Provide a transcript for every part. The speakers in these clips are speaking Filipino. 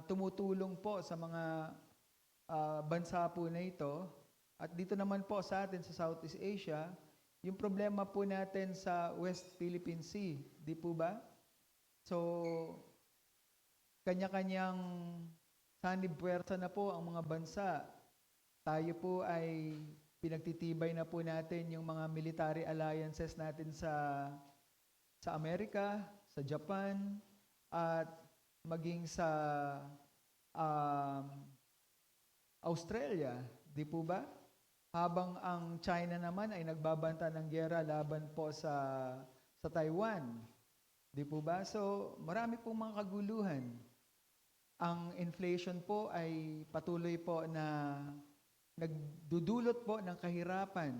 tumutulong po sa mga bansa po na ito. At dito naman po sa atin sa Southeast Asia, yung problema po natin sa West Philippine Sea, di po ba? So, kanya-kanyang sanib-puwersa na po ang mga bansa. Tayo po ay pinagtitibay na po natin yung mga military alliances natin sa Amerika, sa Japan, at maging sa um, Australia, di po ba? Habang ang China naman ay nagbabanta ng giyera laban po sa Taiwan, di po ba? So, marami pong mga kaguluhan. Ang inflation po ay patuloy po na nagdudulot po ng kahirapan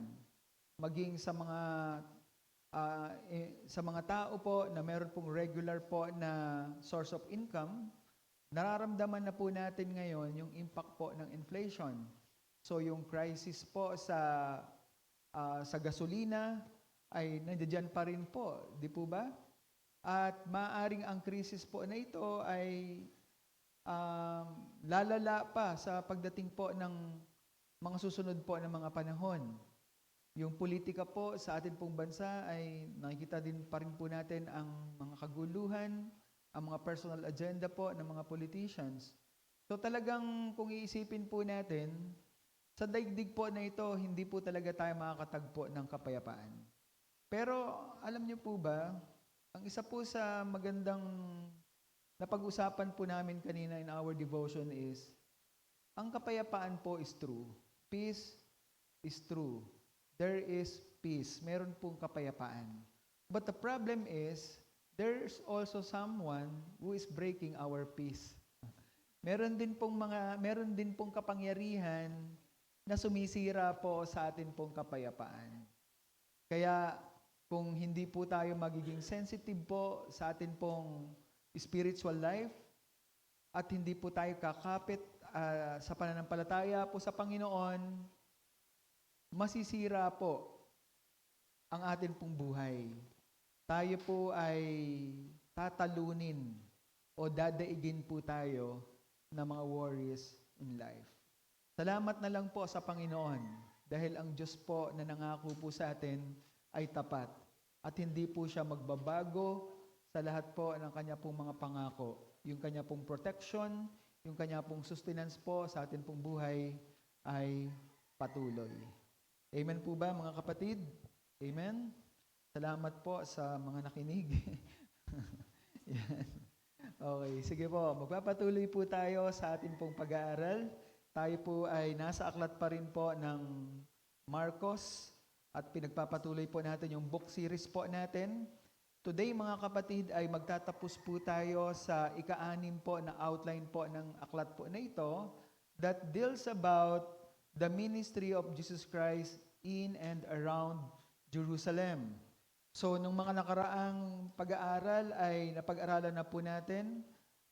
maging sa mga tao po na meron pong regular po na source of income. Nararamdaman na po natin ngayon yung impact po ng inflation. So yung crisis po sa gasolina ay nandiyan pa rin po, di po ba? At maaring ang krisis po na ito ay lalala pa sa pagdating po ng mga susunod po ng mga panahon. Yung politika po sa atin pong bansa ay nakikita din pa rin po natin ang mga kaguluhan, ang mga personal agenda po ng mga politicians. So talagang kung iisipin po natin, sa daigdig po na ito, hindi po talaga tayo makakatagpo ng kapayapaan. Pero alam niyo po ba, ang isa po sa magandang napag-usapan po namin kanina in our devotion is, ang kapayapaan po is true. Peace is true. There is peace. Meron pong kapayapaan. But the problem is, there's also someone who is breaking our peace. Meron din pong kapangyarihan na sumisira po sa atin pong kapayapaan. Kaya kung hindi po tayo magiging sensitive po sa atin pong spiritual life at hindi po tayo kakapit sa pananampalataya po sa Panginoon, masisira po ang atin pong buhay. Tayo po ay tatalunin o dadaigin po tayo ng mga worries in life. Salamat na lang po sa Panginoon dahil ang Diyos po na nangako po sa atin ay tapat at hindi po siya magbabago sa lahat po ng kanya pong mga pangako. Yung kanya pong protection, yung kanya pong sustenance po sa atin pong buhay ay patuloy. Amen po ba mga kapatid? Amen? Salamat po sa mga nakinig. Yan. Okay, sige po. Magpapatuloy po tayo sa atin pong pag-aaral. Tayo po ay nasa aklat pa rin po ng Marcos at pinagpapatuloy po natin yung book series po natin. Today mga kapatid ay magtatapos po tayo sa ika-6 po na outline po ng aklat po na ito that deals about the ministry of Jesus Christ in and around Jerusalem. So, nung mga nakaraang pag-aaral ay napag-aralan na po natin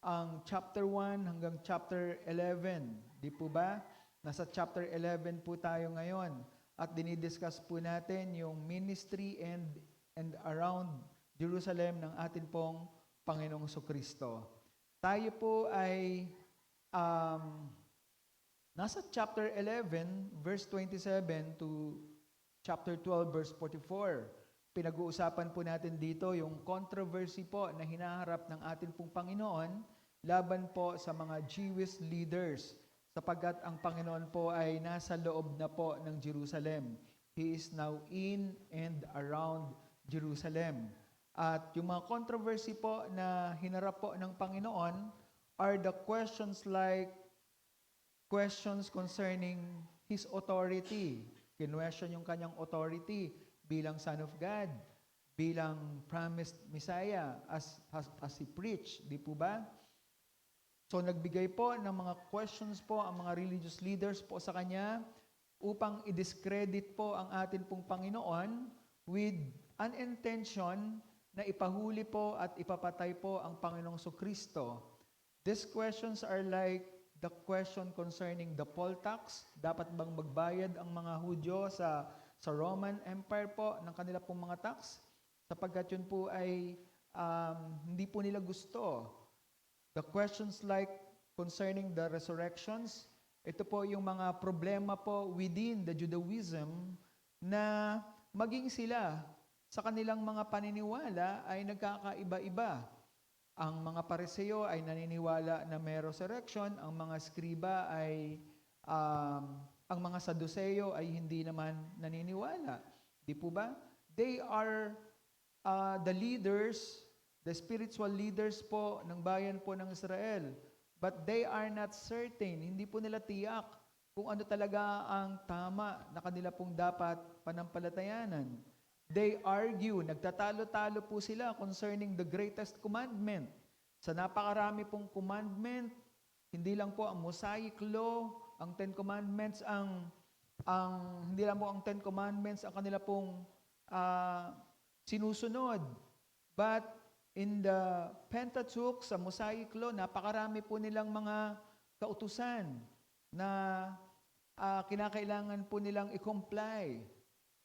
ang chapter 1 hanggang chapter 11. Di po ba? Nasa chapter 11 po tayo ngayon at dinidiscuss po natin yung ministry and around Jerusalem ng atin pong Panginoong Kristo. Tayo po ay nasa chapter 11, verse 27 to chapter 12, verse 44. Pinag-uusapan po natin dito yung controversy po na hinaharap ng atin pong Panginoon laban po sa mga Jewish leaders sapagkat ang Panginoon po ay nasa loob na po ng Jerusalem. He is now in and around Jerusalem. At yung mga controversy po na hinarap po ng Panginoon are the questions like questions concerning His authority. Kinwestiyon yung kanyang authority bilang Son of God, bilang promised Messiah as He preached, di po ba? So nagbigay po ng mga questions po ang mga religious leaders po sa Kanya upang i-discredit po ang atin pong Panginoon with an intention na ipahuli po at ipapatay po ang Panginoong Kristo. These questions are like the question concerning the poll tax. Dapat bang magbayad ang mga Hudyo sa Roman Empire po ng kanila pong mga tax? Sapagkat yun po ay hindi po nila gusto. The questions like concerning the resurrections, ito po yung mga problema po within the Judaism na maging sila sa kanilang mga paniniwala ay nagkakaiba-iba. Ang mga Pariseo ay naniniwala na may resurrection, ang mga skriba ay, ang mga Saduseo ay hindi naman naniniwala. Di po ba? They are the leaders, the spiritual leaders po ng bayan po ng Israel. But they are not certain, hindi po nila tiyak kung ano talaga ang tama na kanila pong dapat panampalatayanan. They argue, nagtatalo-talo po sila concerning the greatest commandment. Sa napakarami pong commandment, hindi lang po ang Mosaic Law, ang Ten Commandments, hindi lang po ang Ten Commandments ang kanila pong sinusunod. But in the Pentateuch, sa Mosaic Law, napakarami po nilang mga kautusan na kinakailangan po nilang i-comply.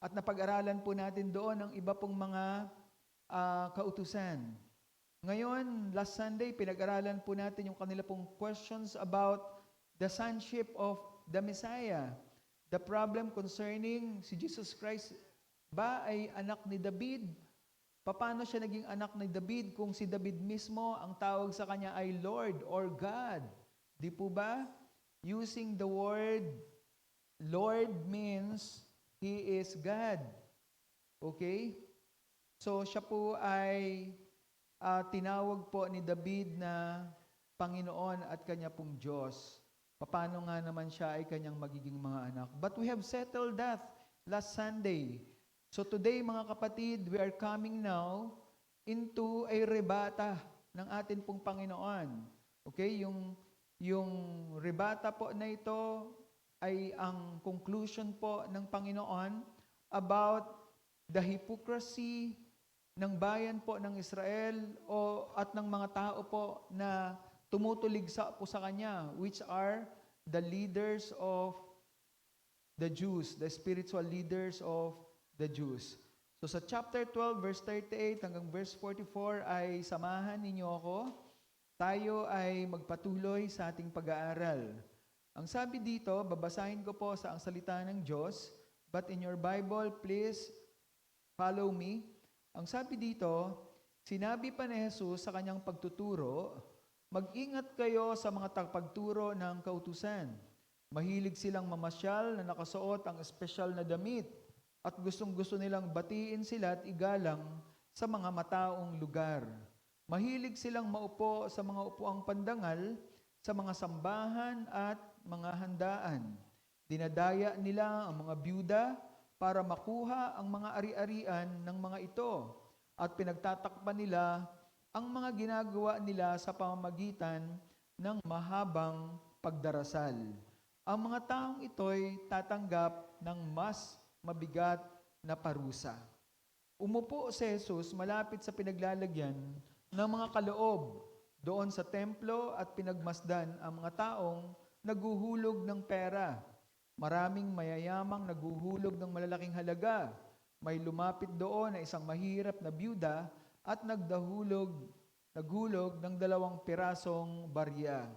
At napag-aralan po natin doon ang iba pong mga kautusan. Ngayon, last Sunday, pinag-aralan po natin yung kanila pong questions about the sonship of the Messiah. The problem concerning si Jesus Christ ba ay anak ni David? Paano siya naging anak ni David kung si David mismo, ang tawag sa kanya ay Lord or God? Di po ba? Using the word Lord means He is God. Okay? So siya po ay tinawag po ni David na Panginoon at kanya pong Diyos. Paano nga naman siya ay kanyang magiging mga anak? But we have settled that last Sunday. So today, mga kapatid, we are coming now into a rebata ng atin pong Panginoon. Okay? Yung rebata po na ito ay ang conclusion po ng Panginoon about the hypocrisy ng bayan po ng Israel at ng mga tao po na tumutulig po sa Kanya, which are the leaders of the Jews, the spiritual leaders of the Jews. So sa chapter 12, verse 38 hanggang verse 44 ay samahan ninyo ako. Tayo ay magpatuloy sa ating pag-aaral. Ang sabi dito, babasahin ko po sa ang salita ng Diyos, but in your Bible, please follow me. Ang sabi dito, sinabi pa ni Jesus sa kanyang pagtuturo, mag-ingat kayo sa mga tagapagturo ng kautusan. Mahilig silang mamasyal na nakasuot ang espesyal na damit at gustong-gusto nilang batiin sila at igalang sa mga mataong lugar. Mahilig silang maupo sa mga upuang pandangal, sa mga sambahan at mga handaan. Dinadaya nila ang mga byuda para makuha ang mga ari-arian ng mga ito at pinagtatakpan nila ang mga ginagawa nila sa pamamagitan ng mahabang pagdarasal. Ang mga taong ito'y tatanggap ng mas mabigat na parusa. Umupo si Jesus malapit sa pinaglalagyan ng mga kaloob doon sa templo at pinagmasdan ang mga taong naghuhulog ng pera. Maraming mayayamang naghuhulog ng malalaking halaga. May lumapit doon na isang mahirap na byuda at naghulog ng 2 pirasong barya.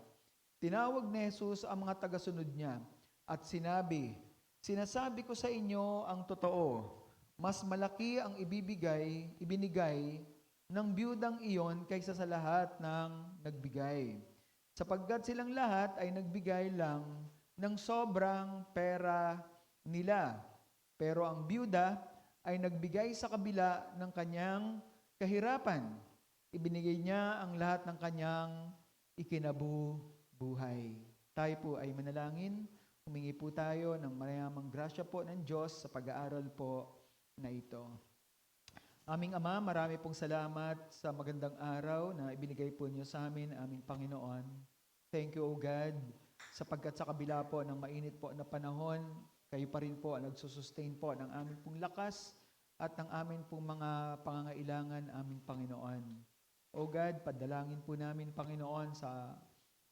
Tinawag ni Jesus ang mga tagasunod niya at sinabi, sinasabi ko sa inyo ang totoo, mas malaki ang ibinigay ng byudang iyon kaysa sa lahat ng nagbigay. Sapagkat silang lahat ay nagbigay lang ng sobrang pera nila. Pero ang byuda ay nagbigay sa kabila ng kanyang kahirapan. Ibinigay niya ang lahat ng kanyang ikinabubuhay. Tayo po ay manalangin. Humingi po tayo ng mayamang grasya po ng Diyos sa pag-aaral po na ito. Aming Ama, marami pong salamat sa magandang araw na ibinigay po niyo sa amin, aming Panginoon. Thank you, O God, sapagkat sa kabila po ng mainit po na panahon, kayo pa rin po ang nagsusustain po ng aming pong lakas at ng aming pong mga pangangailangan, aming Panginoon. O God, padalangin po namin, Panginoon, sa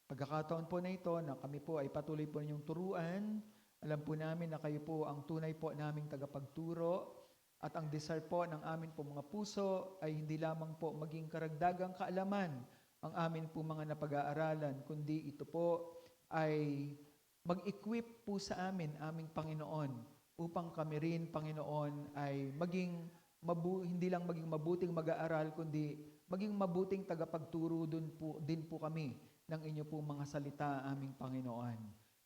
pagkakataon po na ito na kami po ay patuloy po ninyong turuan. Alam po namin na kayo po ang tunay po naming tagapagturo. At ang desire po ng amin po mga puso ay hindi lamang po maging karagdagang kaalaman ang amin po mga napag-aaralan, kundi ito po ay mag-equip po sa amin, aming Panginoon, upang kami rin, Panginoon, ay hindi lang maging mabuting mag-aaral, kundi maging mabuting tagapagturo din po kami ng inyo pong mga salita, aming Panginoon.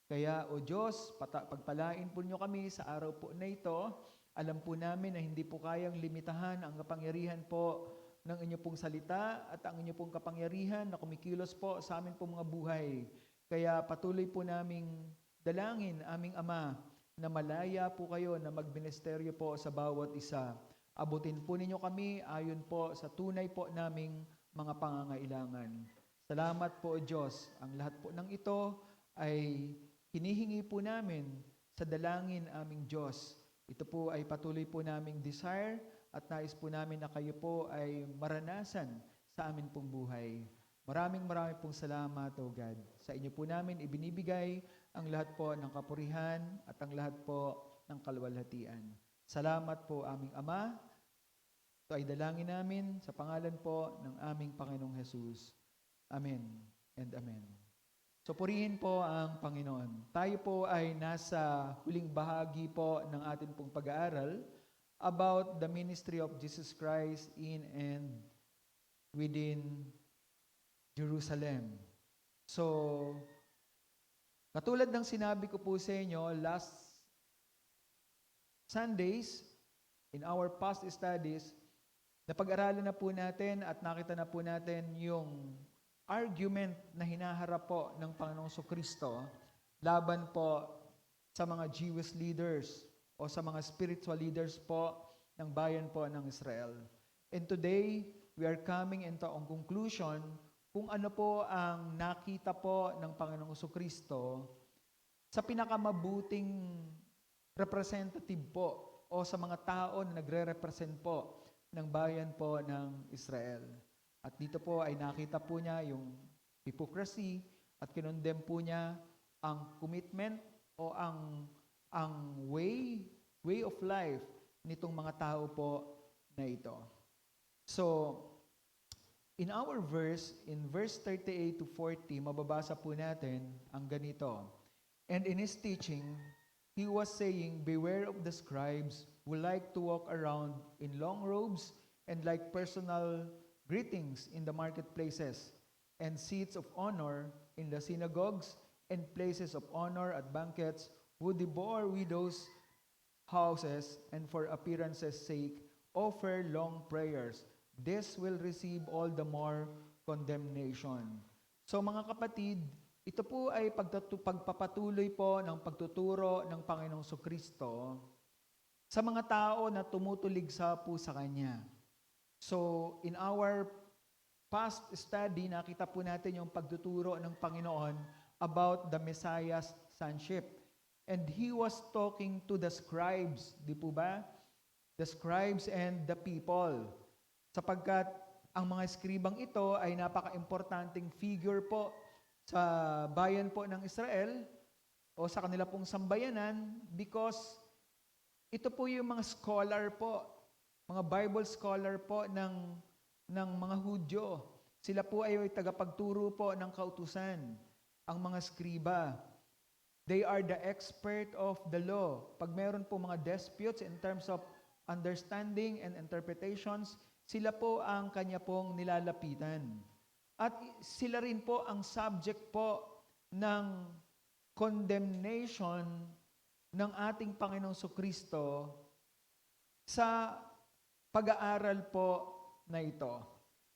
Kaya, O Diyos, pagpalain po niyo kami sa araw po na ito. Alam po namin na hindi po kayang limitahan ang kapangyarihan po ng inyo pong salita at ang inyo pong kapangyarihan na kumikilos po sa amin pong mga buhay. Kaya patuloy po naming dalangin, aming Ama, na malaya po kayo na magministeryo po sa bawat isa. Abutin po ninyo kami ayon po sa tunay po naming mga pangangailangan. Salamat po, O Diyos. Ang lahat po ng ito ay hinihingi po namin sa dalangin aming Diyos. Ito po ay patuloy po naming desire at nais po namin na kayo po ay maranasan sa amin pong buhay. Maraming pong salamat, O God. Sa inyo po namin ibinibigay ang lahat po ng kapurihan at ang lahat po ng kaluwalhatian. Salamat po aming Ama. Ito ay dalangin namin sa pangalan po ng aming Panginoong Jesus. Amen and Amen. So purihin po ang Panginoon. Tayo po ay nasa huling bahagi po ng ating pong pag-aaral about the ministry of Jesus Christ in and within Jerusalem. So, katulad ng sinabi ko po sa inyo last Sundays, in our past studies, napag-aralan na po natin at nakita na po natin yung argument na hinaharap po ng Panginoong Kristo laban po sa mga Jewish leaders o sa mga spiritual leaders po ng bayan po ng Israel. And today, we are coming into ang conclusion kung ano po ang nakita po ng Panginoong Kristo sa pinakamabuting representative po o sa mga tao na nagre-represent po ng bayan po ng Israel. At dito po ay nakita po niya yung hypocrisy at kinondem po niya ang commitment o ang way of life nitong mga tao po na ito. So, in our verse, in verse 38 to 40, mababasa po natin ang ganito. And in his teaching, he was saying, beware of the scribes who like to walk around in long robes and like personal greetings in the marketplaces and seats of honor in the synagogues and places of honor at banquets, who devour widows' houses and for appearance's sake offer long prayers. This will receive all the more condemnation. So mga kapatid, ito po ay pagpapatuloy po ng pagtuturo ng Panginoong Kristo sa mga tao na tumutuligsa po sa Kanya. So in our past study, nakita po natin yung pagtuturo ng Panginoon about the Messiah's sonship. And He was talking to the scribes, di po ba? The scribes and the people. Sapagkat ang mga eskribang ito ay napaka-importanting figure po sa bayan po ng Israel o sa kanila pong sambayanan because ito po yung mga scholar po, mga Bible scholar po ng mga Hudyo. Sila po ay tagapagturo po ng kautusan, ang mga skriba. They are the expert of the law. Pag meron po mga disputes in terms of understanding and interpretations, sila po ang kanya pong nilalapitan. At sila rin po ang subject po ng condemnation ng ating Panginoong Kristo sa pag-aaral po na ito.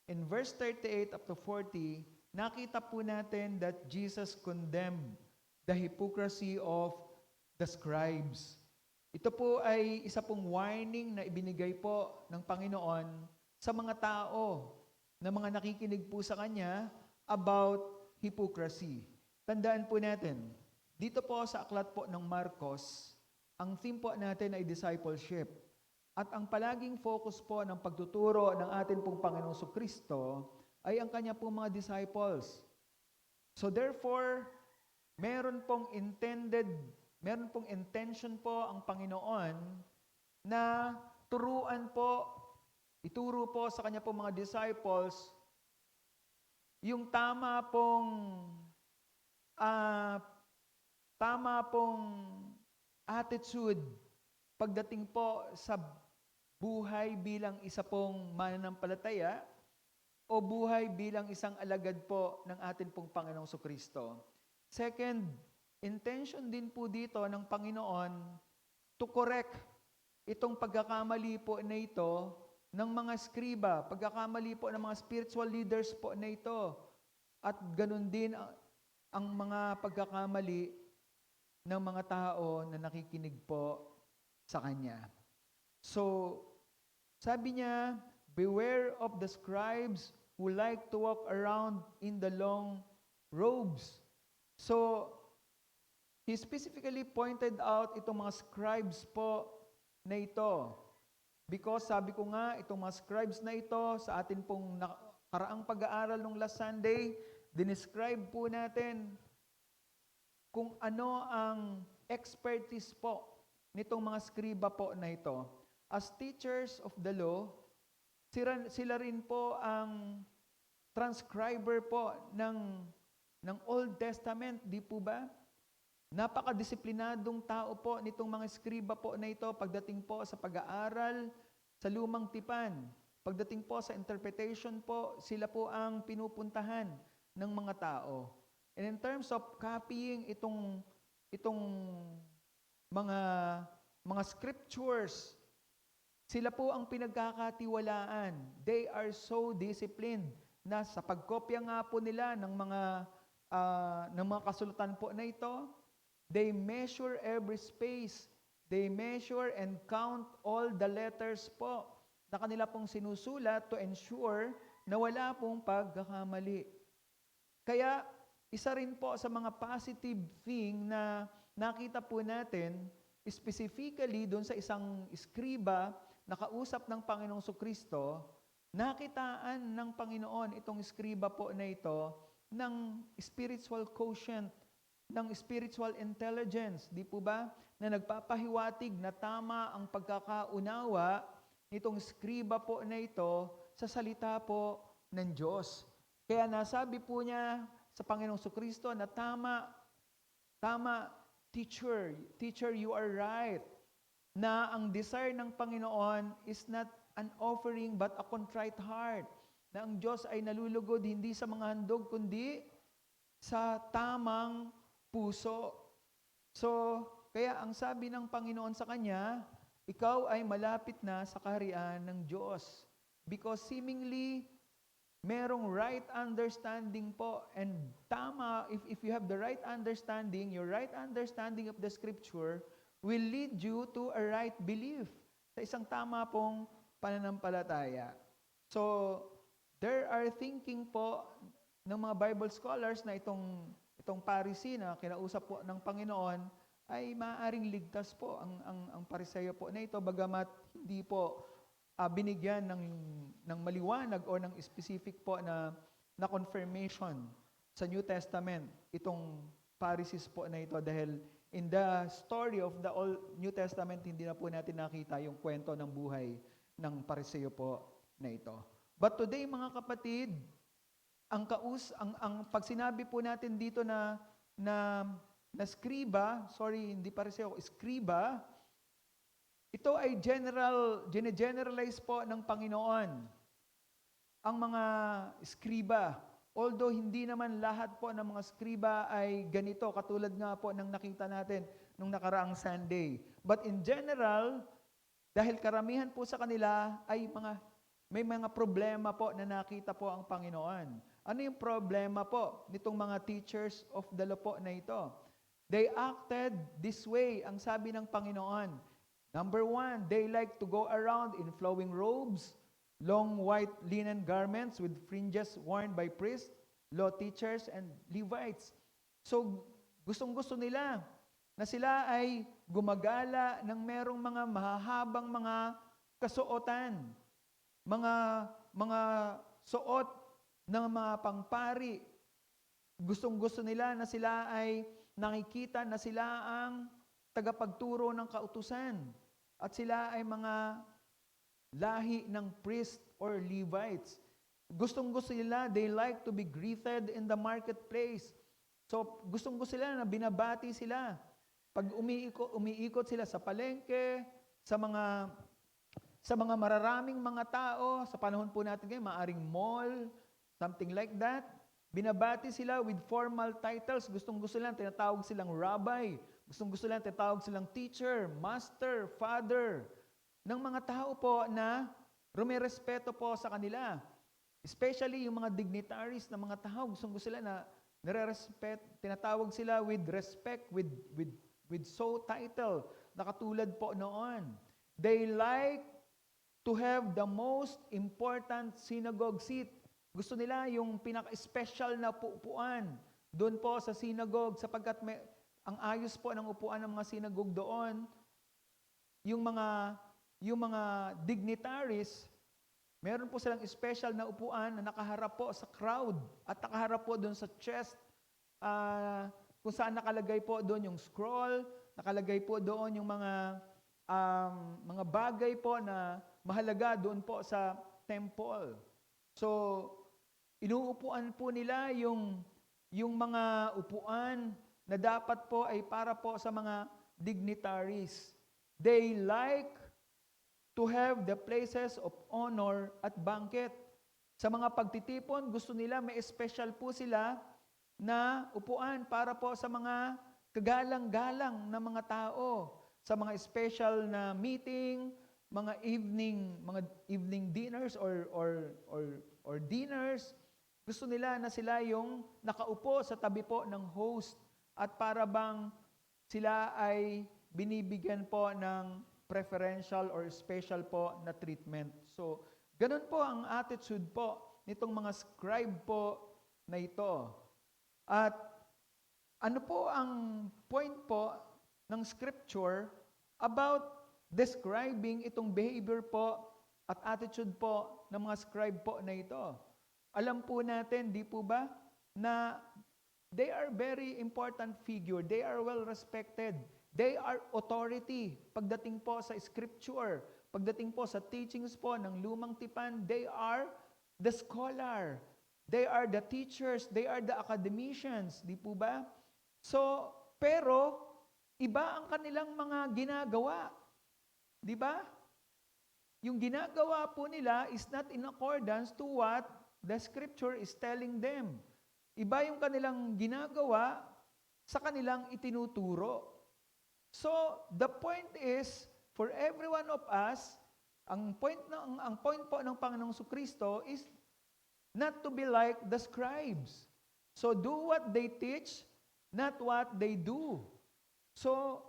In verse 38 up to 40, nakita po natin that Jesus condemned the hypocrisy of the scribes. Ito po ay isa pong warning na ibinigay po ng Panginoon sa mga tao na mga nakikinig po sa Kanya about hypocrisy. Tandaan po natin, dito po sa aklat po ng Marcos, ang theme po natin ay discipleship. At ang palaging focus po ng pagtuturo ng atin pong Panginoong Kristo ay ang Kanya pong mga disciples. So therefore, meron pong intention po ang Panginoon na ituro po sa Kanya pong mga disciples yung ah, tama pong attitude pagdating po sa buhay bilang isa pong mananampalataya o buhay bilang isang alagad po ng atin pong Panginoong Kristo. Second, intention din po dito ng Panginoon to correct itong pagkakamali po na ito ng mga skriba, pagkakamali po ng mga spiritual leaders po na ito, at ganun din ang mga pagkakamali ng mga tao na nakikinig po sa Kanya. So, sabi niya, beware of the scribes who like to walk around in the long robes. So, he specifically pointed out itong mga scribes po na ito. Because sabi ko nga, itong mga scribes na ito, sa atin pong nakaraang pag-aaral nung last Sunday, dinescribe po natin kung ano ang expertise po nitong mga skriba po na ito. As teachers of the law, sila rin po ang transcriber po ng Old Testament, di po ba? Napakadisiplinadong tao po nitong mga skriba po na ito pagdating po sa pag-aaral sa lumang tipan. Pagdating po sa interpretation po, sila po ang pinupuntahan ng mga tao. And in terms of copying itong mga scriptures, sila po ang pinagkakatiwalaan. They are so disciplined na sa pagkopya nga po nila ng mga kasulatan po na ito, they measure every space. They measure and count all the letters po na kanila pong sinusulat to ensure na wala pong pagkakamali. Kaya, isa rin po sa mga positive thing na nakita po natin, specifically doon sa isang skriba na kausap ng Panginoong Kristo, nakitaan ng Panginoon itong skriba po na ito ng spiritual quotient, ng spiritual intelligence, di po ba? Na nagpapahiwatig na tama ang pagkakaunawa nitong skriba po na ito sa salita po ng Diyos. Kaya nasabi po niya sa Panginoong Kristo na tama, teacher, you are right, na ang desire ng Panginoon is not an offering but a contrite heart. Na ang Diyos ay nalulugod hindi sa mga handog, kundi sa tamang puso. So, kaya ang sabi ng Panginoon sa kanya, ikaw ay malapit na sa kaharian ng Diyos. Because seemingly, merong right understanding po, and tama, if you have the right understanding, your right understanding of the Scripture will lead you to a right belief, sa isang tama pong pananampalataya. So, there are thinking po ng mga Bible scholars na itong Pharisee na kinausap po ng Panginoon ay maaaring ligtas po ang Pariseyo po na ito, bagamat hindi po binigyan ng maliwanag o ng specific po na confirmation sa New Testament itong Pharisees po na ito, dahil in the story of the Old New Testament hindi na po natin nakita yung kwento ng buhay ng Pariseyo po na ito. But today mga kapatid, ang pag sinabi po natin dito na skriba, sorry, hindi Phariseo, skriba, ito ay generalize po ng Panginoon ang mga skriba. Although hindi naman lahat po ng mga skriba ay ganito, katulad nga po ng nakita natin nung nakaraang Sunday. But in general, dahil karamihan po sa kanila ay may mga problema po na nakita po ang Panginoon. Ano yung problema po nitong mga teachers of the law po na ito? They acted this way, ang sabi ng Panginoon. Number 1, they like to go around in flowing robes, long white linen garments with fringes worn by priests, law teachers, and Levites. So, gustong-gusto nila na sila ay gumagala ng merong mga mahahabang mga kasuotan, mga suot ng mga pangpari. Gustong-gusto nila na sila ay nakikita na sila ang tagapagturo ng kautusan. At sila ay mga lahi ng priest or Levites. Gustong-gusto nila, they like to be greeted in the marketplace. So, gustong-gusto nila na binabati sila. Pag umiikot sila sa palengke, sa mga mararaming mga tao, sa panahon po natin ngayon, maaring mall, something like that. Binabati sila with formal titles. Gustong-gusto nila, tinatawag silang rabbi. Gustong-gusto nila, tinatawag silang teacher, master, father. Ng mga tao po na rumirespeto po sa kanila. Especially yung mga dignitaries na mga tao, gustong-gusto sila na nire-respect, tinatawag sila with respect, with so title, na katulad po noon. They like to have the most important synagogue seat. Gusto nila yung pinaka-special na upuan doon po sa synagogue sapagkat ang ayos po ng upuan ng mga synagogue doon, yung mga dignitaries, meron po silang special na upuan na nakaharap po sa crowd at nakaharap po doon sa chest, kung saan nakalagay po doon yung scroll, nakalagay po doon yung mga bagay po na mahalaga doon po sa temple. So, inuupuan po nila yung mga upuan na dapat po ay para po sa mga dignitaries. They like to have the places of honor at banquet. Sa mga pagtitipon, gusto nila may special po sila na upuan para po sa mga kagalang-galang na mga tao. Sa mga special na meeting, mga evening dinners or dinners, gusto nila na sila yung nakaupo sa tabi po ng host at para bang sila ay binibigyan po ng preferential or special po na treatment. So, ganun po ang attitude po nitong mga scribe po na ito. At ano po ang point po ng scripture about describing itong behavior po at attitude po ng mga scribe po na ito? Alam po natin, di po ba, na they are very important figure. They are well respected. They are authority. Pagdating po sa scripture, pagdating po sa teachings po ng lumang tipan, they are the scholar. They are the teachers. They are the academicians. Di po ba? So, pero, iba ang kanilang mga ginagawa. Di ba? Yung ginagawa po nila is not in accordance to what the scripture is telling them. Iba yung kanilang ginagawa sa kanilang itinuturo. So, the point is, for every one of us, ang point po ng Panginoong Kristo is not to be like the scribes. So, do what they teach, not what they do. So,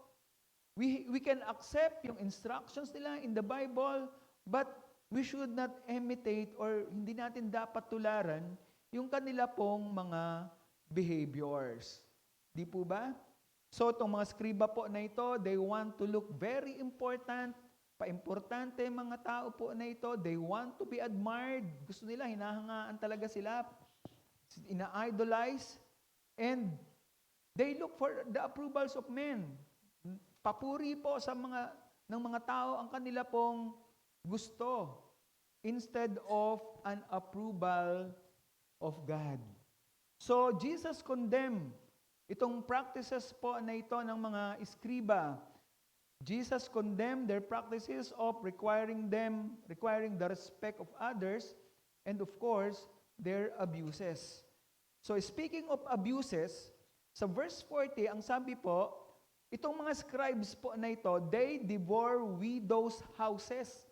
we can accept yung instructions nila in the Bible, but we should not imitate or hindi natin dapat tularan yung kanila pong mga behaviors. Di po ba? So, itong mga skriba po na ito, they want to look very important, paimportante mga tao po na ito, they want to be admired. Gusto nila, hinahangaan talaga sila, ina-idolize, and they look for the approvals of men. Papuri po ng mga tao ang kanila pong gusto instead of an approval of God. So, Jesus condemned itong practices po na ito ng mga iskriba. Jesus condemned their practices of requiring the respect of others, and of course, their abuses. So, speaking of abuses, sa verse 40, ang sabi po, itong mga scribes po na ito, they devour widows' houses.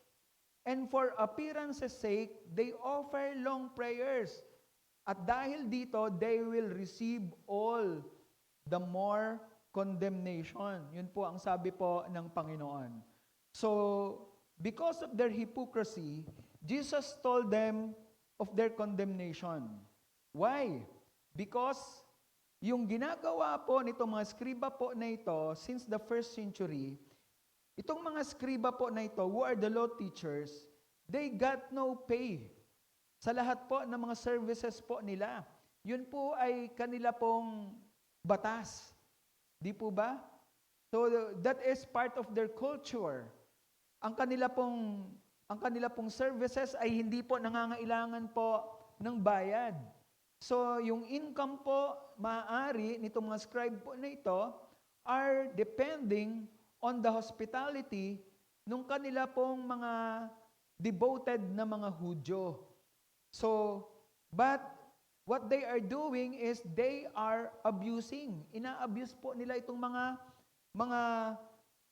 And for appearance's sake, they offer long prayers. At dahil dito, they will receive all the more condemnation. Yun po ang sabi po ng Panginoon. So, because of their hypocrisy, Jesus told them of their condemnation. Why? Because yung ginagawa po nitong mga skriba po na ito, since the first century, itong mga skriba po na ito, who are the law teachers, they got no pay sa lahat po ng mga services po nila. Yun po ay kanila pong batas. Di po ba? So that is part of their culture. Ang kanila pong services ay hindi po nangangailangan po ng bayad. So, yung income po, maaari nitong mga scribe po na ito are depending on the hospitality nung kanila pong mga devoted na mga Hudyo. So, but what they are doing is they are abusing. Ina-abuse po nila itong mga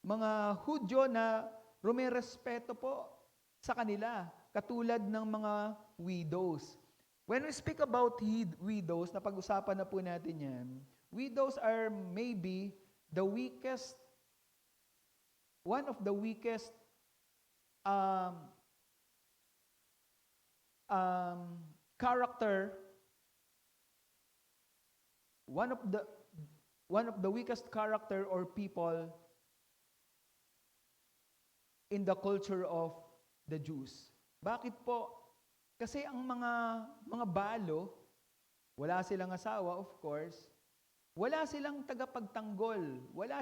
mga Hudyo na rumerespeto po sa kanila, katulad ng mga widows. When we speak about widows, napag-usapan na po natin yan, widows are maybe the weakest, one of the weakest character, one of the weakest character or people in the culture of the Jews. Bakit po? Kasi ang mga balo, wala silang asawa, of course, wala silang tagapagtanggol, wala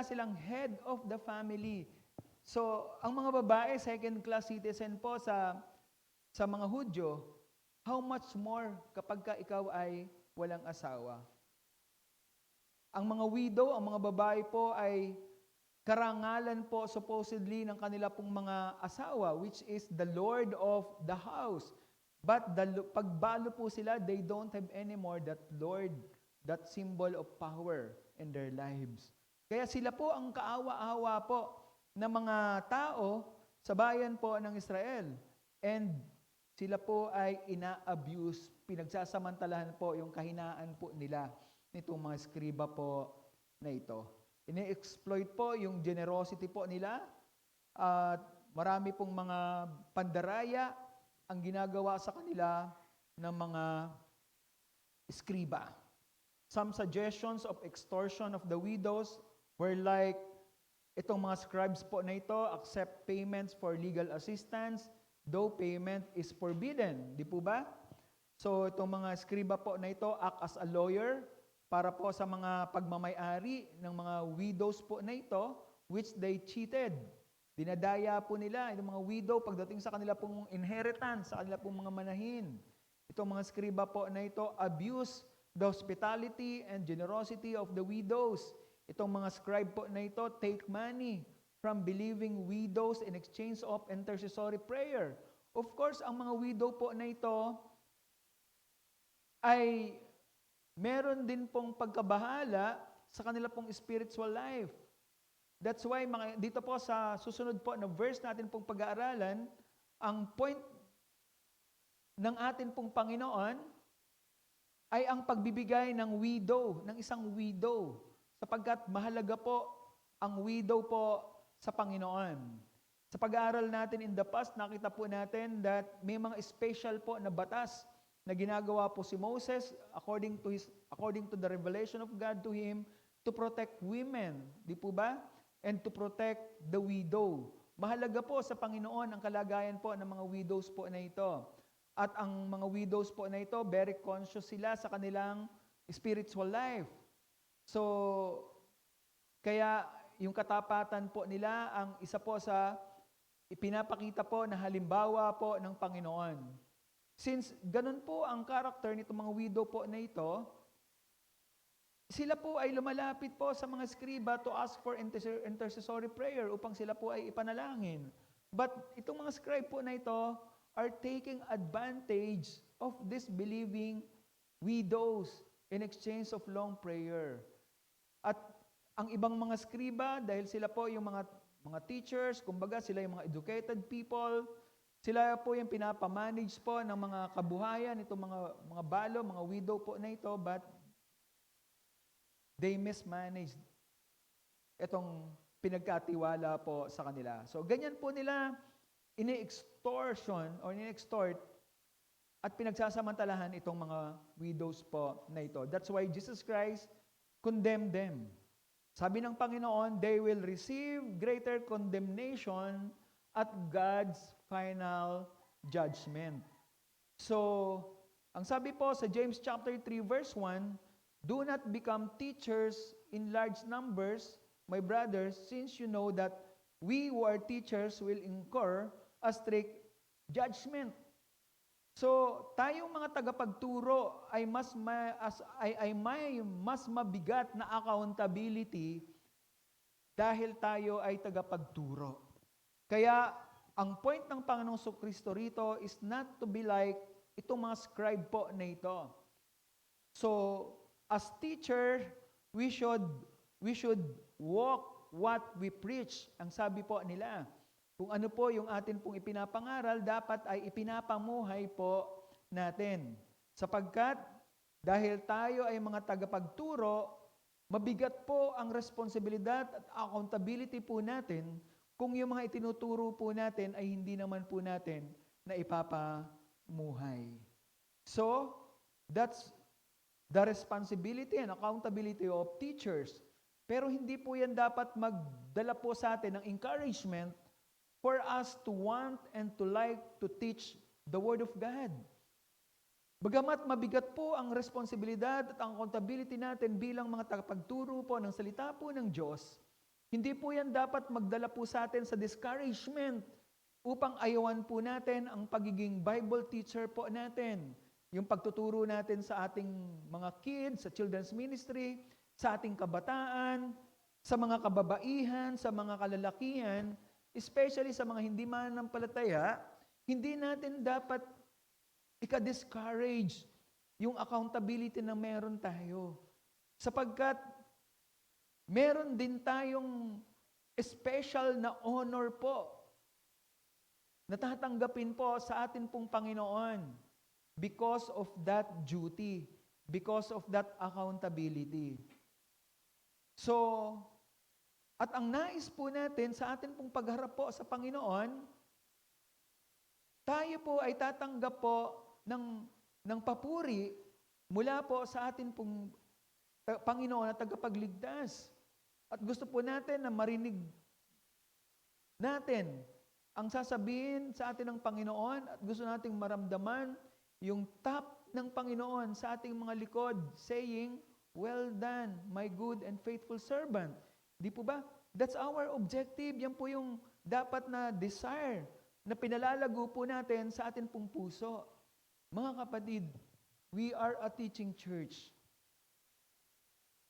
silang head of the family. So, ang mga babae, second-class citizen po sa mga Hudyo, how much more kapag ka ikaw ay walang asawa? Ang mga widow, ang mga babae po ay karangalan po supposedly ng kanila pong mga asawa, which is the Lord of the house. But pagbalo po sila, they don't have anymore that Lord, that symbol of power in their lives. Kaya sila po ang kaawa-awa po ng mga tao sa bayan po ng Israel. And sila po ay ina-abuse, pinagsasamantalahan po yung kahinaan po nila nitong mga skriba po na ito. Ine-exploit po yung generosity po nila at marami pong mga pandaraya ang ginagawa sa kanila ng mga skriba. Some suggestions of extortion of the widows were like, itong mga scribes po na ito accept payments for legal assistance, though payment is forbidden. Di po ba? So itong mga skriba po na ito act as a lawyer para po sa mga pagmamay-ari ng mga widows po na ito, which they cheated. Dinadaya po nila yung mga widow pagdating sa kanila pong inheritance, sa kanila pong mga manahin. Itong mga skriba po na ito abuse the hospitality and generosity of the widows. Itong mga scribe po na ito take money from believing widows in exchange of intercessory prayer. Of course, ang mga widow po na ito ay meron din pong pagkabahala sa kanila pong spiritual life. That's why dito po sa susunod po na verse natin pong pag-aaralan, ang point ng atin pong Panginoon ay ang pagbibigay ng widow, ng isang widow, sapagkat mahalaga po ang widow po sa Panginoon. Sa pag-aaral natin in the past, nakita po natin that may mga special po na batas na ginagawa po si Moses according to the revelation of God to him to protect women, di po ba? And to protect the widow. Mahalaga po sa Panginoon ang kalagayan po ng mga widows po na ito. At ang mga widows po na ito, very conscious sila sa kanilang spiritual life. So, kaya yung katapatan po nila ang isa po sa ipinapakita po na halimbawa po ng Panginoon. Since ganun po ang character nitong mga widow po na ito, sila po ay lumalapit po sa mga skriba to ask for intercessory prayer upang sila po ay ipanalangin. But itong mga scribe po na ito are taking advantage of this believing widows in exchange of long prayer. At ang ibang mga skriba, dahil sila po yung mga teachers, kumbaga sila yung mga educated people, sila po yung pinapamanage po ng mga kabuhayan, itong mga balo, mga widow po na ito, but they mismanage itong pinagkatiwala po sa kanila. So, ganyan po nila ini-extortion or ini-extort at pinagsasamantalahan itong mga widows po na ito. That's why Jesus Christ condemned them. Sabi ng Panginoon, they will receive greater condemnation at God's final judgment. So, ang sabi po sa James chapter 3 verse 1, do not become teachers in large numbers, my brothers, since you know that we who are teachers will incur a strict judgment. So, tayong mga tagapagturo ay may mas mabigat na accountability dahil tayo ay tagapagturo. Kaya, ang point ng Panginoong Kristo rito is not to be like itong mga scribe po na ito. So, as teacher, we should walk what we preach. Ang sabi po nila, kung ano po yung atin pong ipinapangaral, dapat ay ipinapamuhay po natin. Sapagkat, dahil tayo ay mga tagapagturo, mabigat po ang responsibilidad at accountability po natin kung yung mga itinuturo po natin ay hindi naman po natin na ipapamuhay. So, that's the responsibility and accountability of teachers. Pero hindi po yan dapat magdala po sa atin ng encouragement for us to want and to like to teach the Word of God. Bagamat mabigat po ang responsibilidad at ang accountability natin bilang mga tagapagturo po ng salita po ng Diyos, hindi po yan dapat magdala po sa atin sa discouragement upang ayawan po natin ang pagiging Bible teacher po natin. Yung pagtuturo natin sa ating mga kids, sa children's ministry, sa ating kabataan, sa mga kababaihan, sa mga kalalakihan, especially sa mga hindi mananampalataya, hindi natin dapat ika-discourage yung accountability na meron tayo. Sapagkat meron din tayong special na honor po na tatanggapin po sa atin pong Panginoon because of that duty, because of that accountability. So, at ang nais po natin sa atin pong pagharap po sa Panginoon, tayo po ay tatanggap po ng papuri mula po sa atin pong Panginoon na tagapagligtas. At gusto po natin na marinig natin ang sasabihin sa atin ng Panginoon at gusto nating maramdaman yung tap ng Panginoon sa ating mga likod saying, "Well done, my good and faithful servant." Di po ba? That's our objective. Yan po yung dapat na desire na pinalalago po natin sa atin pong puso. Mga kapatid, we are a teaching church.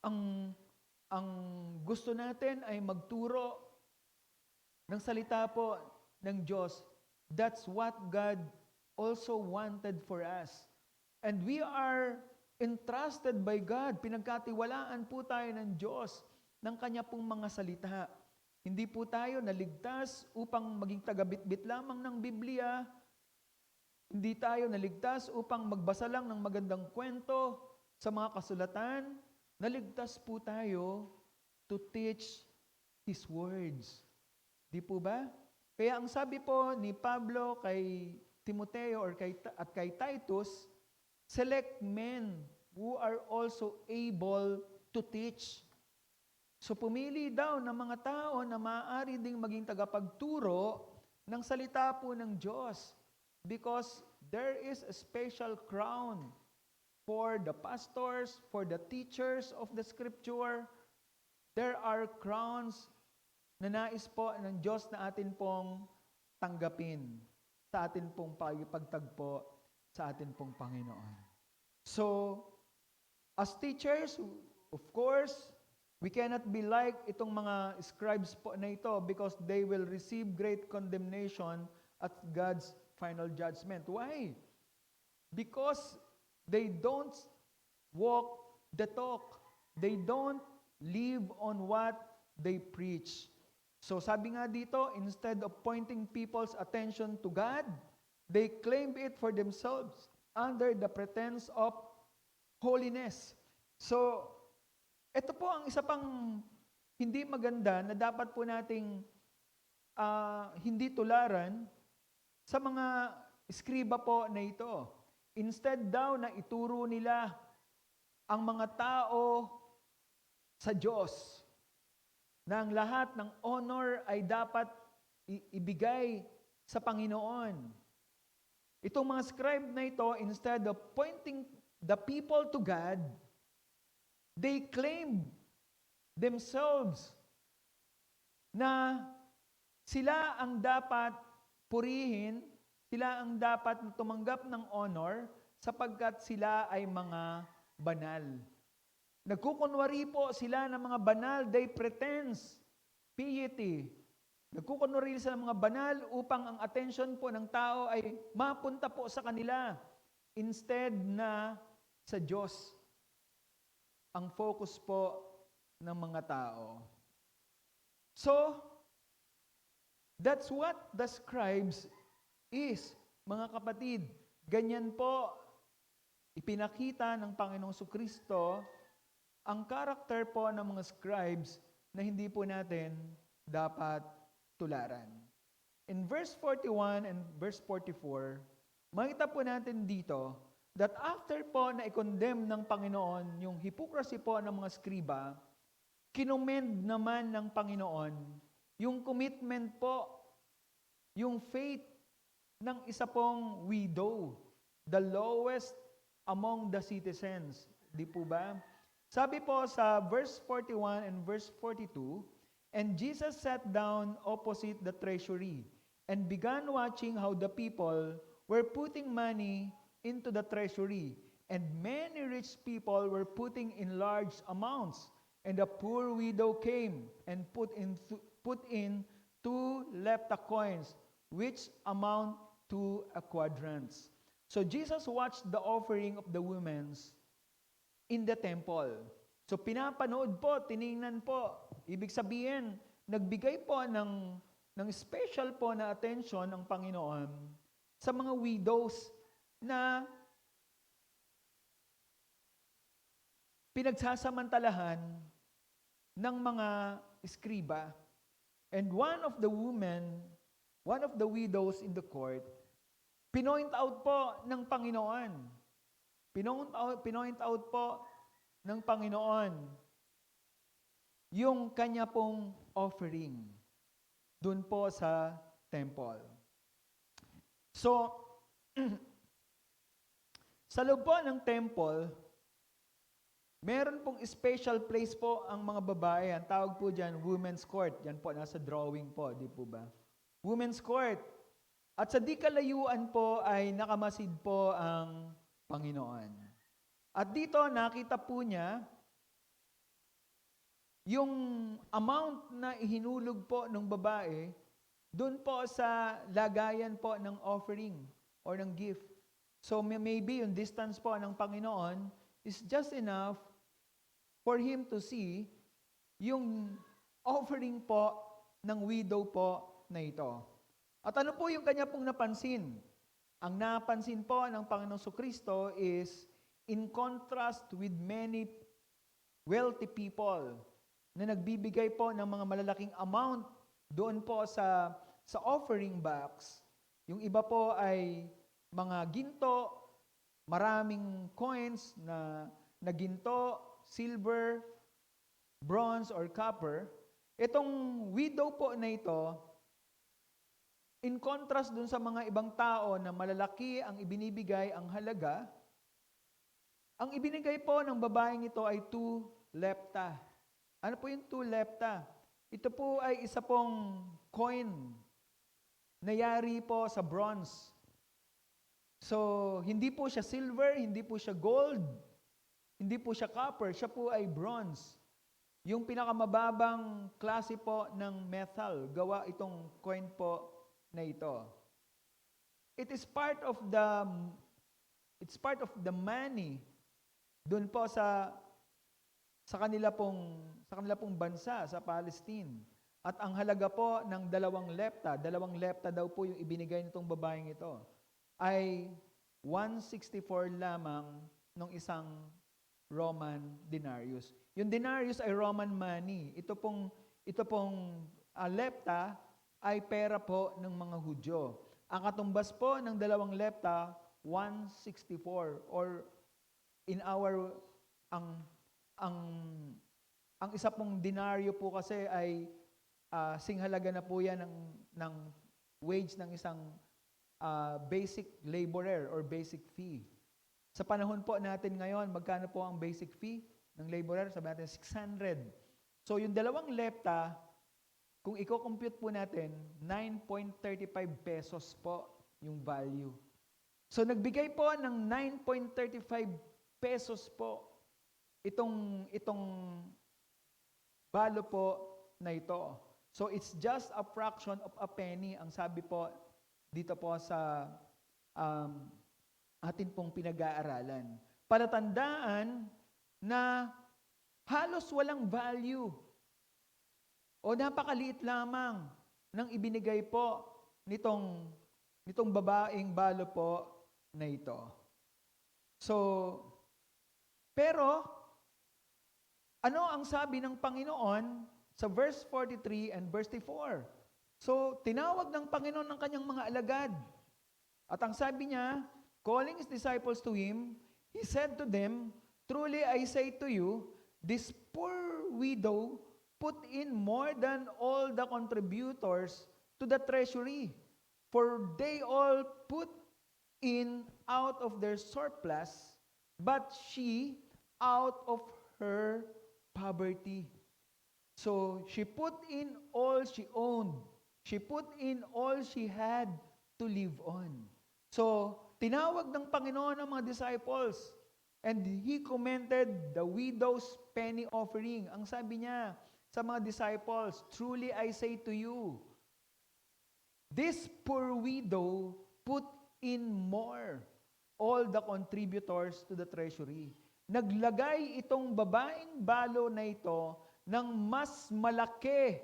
Ang gusto natin ay magturo ng salita po ng Diyos. That's what God also wanted for us. And we are entrusted by God. Pinagkatiwalaan po tayo ng Diyos ng Kanya pong mga salita. Hindi po tayo naligtas upang maging tagabitbit lamang ng Biblia. Hindi tayo naligtas upang magbasa lang ng magandang kwento sa mga kasulatan. Naligtas po tayo to teach His words. Di po ba? Kaya ang sabi po ni Pablo kay Timoteo at kay Titus, select men who are also able to teach. So pumili daw ng mga tao na maaari ding maging tagapagturo ng salita po ng Diyos. Because there is a special crown for the pastors, for the teachers of the Scripture. There are crowns na nais po ng Diyos na atin pong tanggapin sa atin pong pagtagpo sa atin pong Panginoon. So, as teachers, of course, we cannot be like itong mga scribes po na ito because they will receive great condemnation at God's final judgment. Why? Because they don't walk the talk. They don't live on what they preach. So sabi nga dito, instead of pointing people's attention to God, they claim it for themselves under the pretense of holiness. So, ito po ang isa pang hindi maganda na dapat po nating hindi tularan sa mga eskriba po na ito. Instead daw na ituro nila ang mga tao sa Diyos, na ang lahat ng honor ay dapat ibigay sa Panginoon. Itong mga scribe na ito, instead of pointing the people to God, they claim themselves na sila ang dapat purihin Sila ang dapat tumanggap ng honor sapagkat sila ay mga banal. Nagkukunwari po sila ng mga banal, they pretense piety. Nagkukunwari sila ng mga banal upang ang attention po ng tao ay mapunta po sa kanila instead na sa Diyos. Ang focus po ng mga tao. So, that's what the scribes is, mga kapatid. Ganyan po ipinakita ng Panginoong Kristo ang karakter po ng mga scribes na hindi po natin dapat tularan. In verse 41 and verse 44, makita po natin dito that after po na i-condemn ng Panginoon yung hypocrisy po ng mga skriba, kinomend naman ng Panginoon yung commitment po, yung faith ng isa pong widow, the lowest among the citizens. Di po ba? Sabi po sa verse 41 and verse 42, "And Jesus sat down opposite the treasury and began watching how the people were putting money into the treasury, and many rich people were putting in large amounts. And the poor widow came and put in 2 lepta coins, which amount to a quadrant." So Jesus watched the offering of the women in the temple. So pinapanood po, tiningnan po. Ibig sabihin, nagbigay po ng special po na attention ang Panginoon sa mga widows na pinagsasamantalahan ng mga eskriba. And one of the widows in the court, pinoint out po ng Panginoon. Pinoint out po ng Panginoon yung kanya pong offering dun po sa temple. So, sa loob po ng temple, meron pong special place po ang mga babae. Ang tawag po dyan, women's court. Yan po, nasa drawing po, di po ba? Women's court. At sa di kalayuan po ay nakamasid po ang Panginoon. At dito nakita po niya yung amount na ihinulog po ng babae doon po sa lagayan po ng offering or ng gift. So maybe yung distance po ng Panginoon is just enough for Him to see yung offering po ng widow po na ito. At ano po yung kanya pong napansin? Ang napansin po ng Panginoong Kristo is in contrast with many wealthy people na nagbibigay po ng mga malalaking amount doon po sa offering box. Yung iba po ay mga ginto, maraming coins na ginto, silver, bronze, or copper. Itong widow po na ito, in contrast dun sa mga ibang tao na malalaki ang ibinibigay ang halaga, ang ibinigay po ng babaeng ito ay 2 lepta. Ano po yung 2 lepta? Ito po ay isa pong coin na yari po sa bronze. So, hindi po siya silver, hindi po siya gold, hindi po siya copper, siya po ay bronze. Yung pinakamababang klase po ng metal, gawa itong coin po na ito. It's part of the money doon po sa kanila pong bansa sa Palestine. At ang halaga po ng 2 lepta daw po yung ibinigay nitong babaeng ito, ay 164 lamang ng isang Roman denarius. Yung denarius ay Roman money. Ito pong lepta ay pera po ng mga Hudyo. Ang katumbas po ng 2 lepta, 164, or in our, ang isa pong denaryo po kasi ay singhalaga na po yan ng wage ng isang basic laborer or basic fee. Sa panahon po natin ngayon, magkano po ang basic fee ng laborer? Sabi natin 600. So yung 2 lepta, kung i-compute po natin, 9.35 pesos po yung value. So nagbigay po ng 9.35 pesos po itong balo po na ito. So it's just a fraction of a penny ang sabi po dito po sa atin pong pinag-aaralan. Palatandaan na halos walang value o napakaliit lamang ng ibinigay po nitong babaeng balo po na ito. So, pero, ano ang sabi ng Panginoon sa verse 43 and verse 4? So, tinawag ng Panginoon ng kanyang mga alagad. At ang sabi niya, calling his disciples to him, he said to them, "Truly I say to you, this poor widow put in more than all the contributors to the treasury, for they all put in out of their surplus, but she out of her poverty." So, she put in all she owned. She put in all she had to live on. So, tinawag ng Panginoon ang mga disciples, and He commended the widow's penny offering. Ang sabi niya sa mga disciples, "Truly I say to you, this poor widow put in more all the contributors to the treasury." Naglagay itong babaeng balo na ito ng mas malaki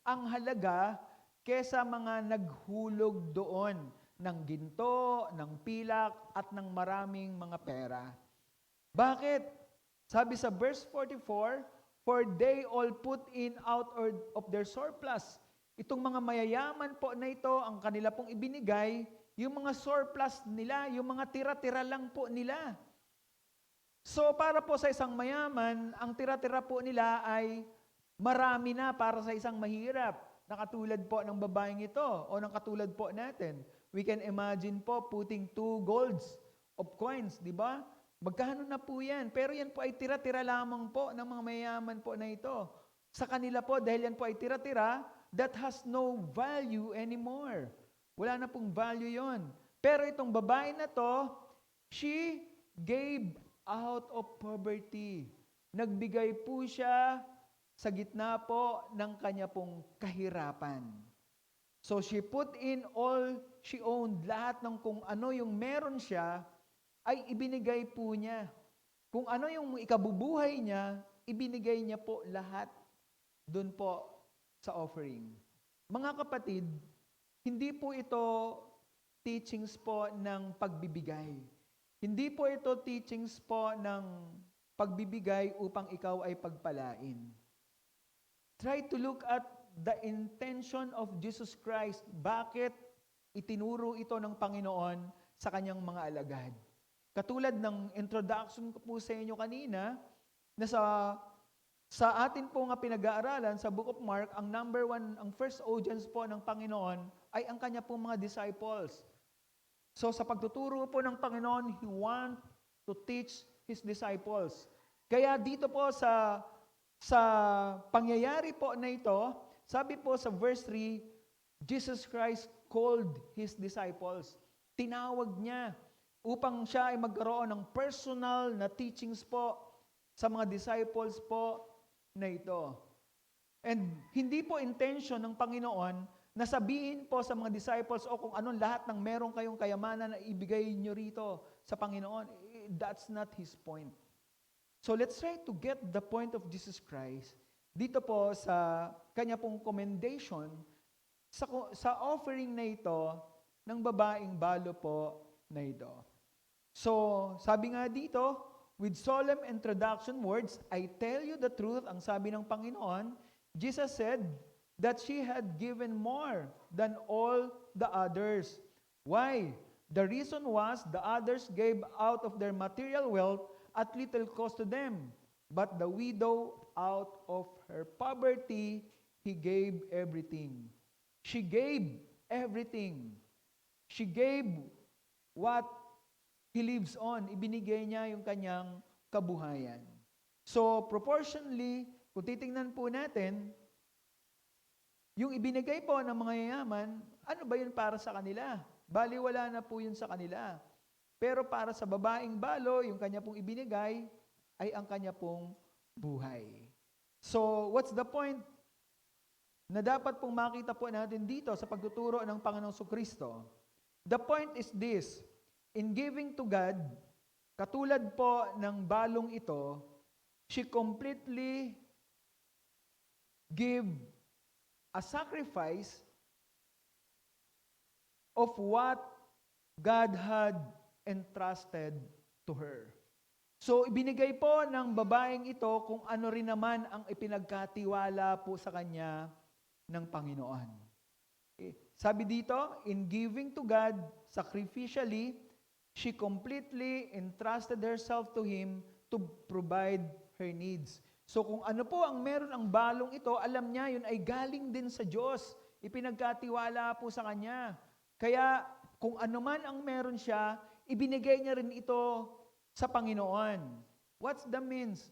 ang halaga kesa mga naghulog doon ng ginto, ng pilak, at ng maraming mga pera. Bakit? Sabi sa verse 44, "For they all put in out of their surplus." Itong mga mayayaman po na ito, ang kanila pong ibinigay, yung mga surplus nila, yung mga tira-tira lang po nila. So para po sa isang mayaman, ang tira-tira po nila ay marami na para sa isang mahirap. Nakatulad po ng babaeng ito o ng katulad po natin. We can imagine po putting 2 golds of coins, di ba? Magkano na po yan? Pero yan po ay tira-tira lamang po ng mga mayaman po na ito. Sa kanila po, dahil yan po ay tira-tira, that has no value anymore. Wala na pong value yon. Pero itong babae na to, she gave out of poverty. Nagbigay po siya sa gitna po ng kanya pong kahirapan. So she put in all she owned. Lahat ng kung ano yung meron siya, ay ibinigay po niya. Kung ano yung ikabubuhay niya, ibinigay niya po lahat doon po sa offering. Mga kapatid, hindi po ito teachings po ng pagbibigay. Hindi po ito teachings po ng pagbibigay upang ikaw ay pagpalain. Try to look at the intention of Jesus Christ. Bakit itinuro ito ng Panginoon sa kanyang mga alagad? Katulad ng introduction ko po sa inyo kanina, na sa atin po nga pinag-aaralan sa Book of Mark, ang number one, ang first audience po ng Panginoon ay ang kanya pong mga disciples. So sa pagtuturo po ng Panginoon, He want to teach His disciples. Kaya dito po sa pangyayari po na ito, sabi po sa verse 3, Jesus Christ called His disciples. Tinawag niya upang siya ay magkaroon ng personal na teachings po sa mga disciples po na ito. And hindi po intention ng Panginoon na sabihin po sa mga disciples o kung anong lahat ng meron kayong kayamanan na ibigay nyo rito sa Panginoon. That's not His point. So let's try to get the point of Jesus Christ dito po sa kanya pong commendation sa offering na ito ng babaeng balo po na ito. So sabi nga dito, with solemn introduction words, "I tell you the truth," ang sabi ng Panginoon, Jesus said that she had given more than all the others. Why? The reason was the others gave out of their material wealth at little cost to them. But the widow, out of her poverty, he gave everything. She gave everything. She gave what he lives on. Ibinigay niya yung kanyang kabuhayan. So, proportionally, kung titingnan po natin, yung ibinigay po ng mga yayaman, ano ba yun para sa kanila? baliwala na po yun sa kanila. Pero para sa babaeng balo, yung kanya pong ibinigay, ay ang kanya pong buhay. So, what's the point na dapat pong makita po natin dito sa pagtuturo ng Panginoong Kristo? The point is this, in giving to God, katulad po ng balong ito, she completely give a sacrifice of what God had entrusted to her. So, ibinigay po ng babaeng ito kung ano rin naman ang ipinagkatiwala po sa kanya ng Panginoon. Sabi dito, in giving to God sacrificially, she completely entrusted herself to Him to provide her needs. So kung ano po ang meron ang balong ito, alam niya yun ay galing din sa Diyos. Ipinagkatiwala po sa Kanya. Kaya kung ano man ang meron siya, ibinigay niya rin ito sa Panginoon. What's the means?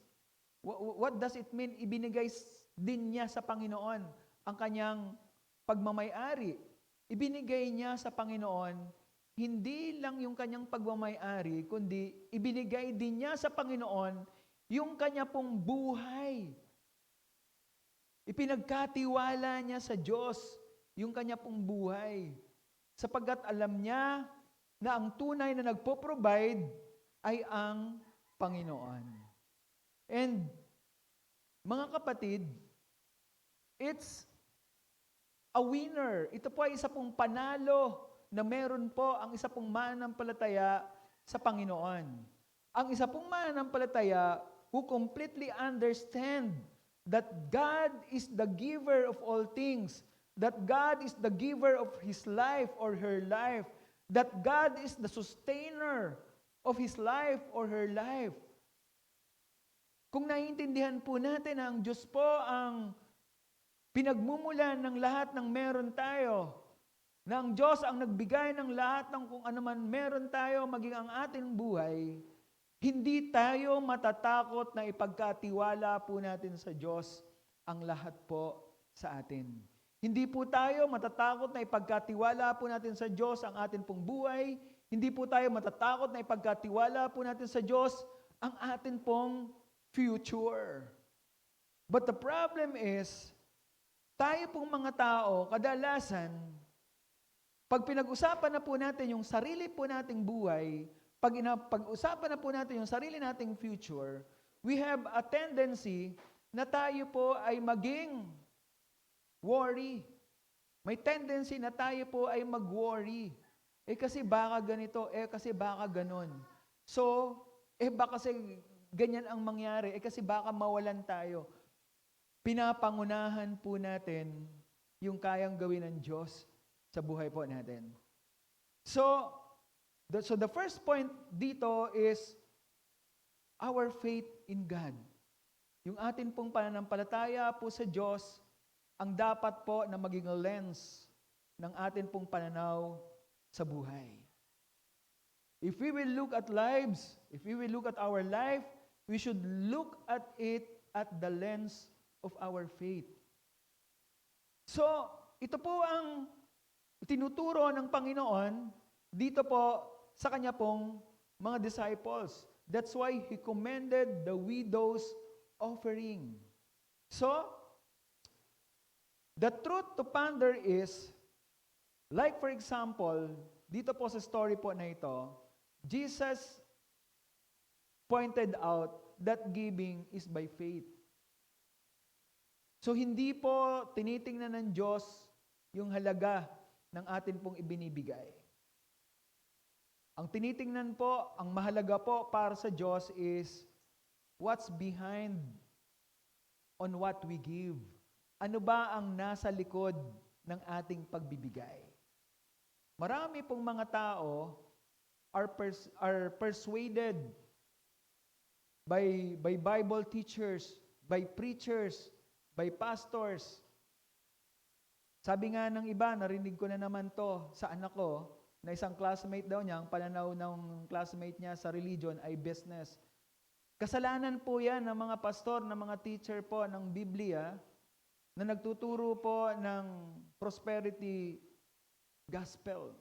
What does it mean? Ibinigay din niya sa Panginoon ang kanyang pagmamay-ari. Ibinigay niya sa Panginoon, hindi lang yung kanyang pagmamay-ari, kundi ibinigay din niya sa Panginoon yung kanya pong buhay. Ipinagkatiwala niya sa Diyos yung kanya pong buhay. Sapagkat alam niya na ang tunay na nagpo-provide ay ang Panginoon. And, mga kapatid, it's a winner. Ito po ay isa pong panalo na meron po ang isa pong mananampalataya sa Panginoon. Ang isa pong mananampalataya who completely understand that God is the giver of all things, that God is the giver of his life or her life, that God is the sustainer of his life or her life. Kung naiintindihan po natin na ang Diyos po ang pinagmumulan ng lahat ng meron tayo, na ang Diyos ang nagbigay ng lahat ng kung ano man meron tayo, maging ang ating buhay, hindi tayo matatakot na ipagkatiwala po natin sa Diyos ang lahat po sa atin. Hindi po tayo matatakot na ipagkatiwala po natin sa Diyos ang ating pong buhay. Hindi po tayo matatakot na ipagkatiwala po natin sa Diyos ang atin pong future. But the problem is, tayo pong mga tao, kadalasan, pag pinag-usapan na po natin yung sarili po nating buhay, pag-usapan na po natin yung sarili nating future, we have a tendency na tayo po ay maging worry. May tendency na tayo po ay mag-worry. Kasi baka ganito, kasi baka ganon. So, baka kasi ganyan ang mangyari, kasi baka mawalan tayo. Pinapangunahan po natin yung kayang gawin ng Diyos sa buhay po natin. So the first point dito is our faith in God. Yung atin pong pananampalataya po sa Diyos, ang dapat po na maging lens ng atin pong pananaw sa buhay. If we will look at lives, if we will look at our life, we should look at it at the lens of our faith. So, ito po ang tinuturo ng Panginoon dito po sa kanya pong mga disciples. That's why He commended the widow's offering. So, the truth to ponder is, like for example, dito po sa story po na ito, Jesus pointed out that giving is by faith. So hindi po tinitingnan ng Diyos yung halaga ng atin pong ibinibigay. Ang tinitingnan po, ang mahalaga po para sa Diyos is what's behind on what we give. Ano ba ang nasa likod ng ating pagbibigay? Marami pong mga tao are persuaded by Bible teachers, by preachers, by pastors. Sabi nga ng iba, narinig ko na naman to sa anak ko, na isang classmate daw niya, ang pananaw ng classmate niya sa religion ay business. Kasalanan po yan ng mga pastor, ng mga teacher po ng Biblia, na nagtuturo po ng prosperity gospel.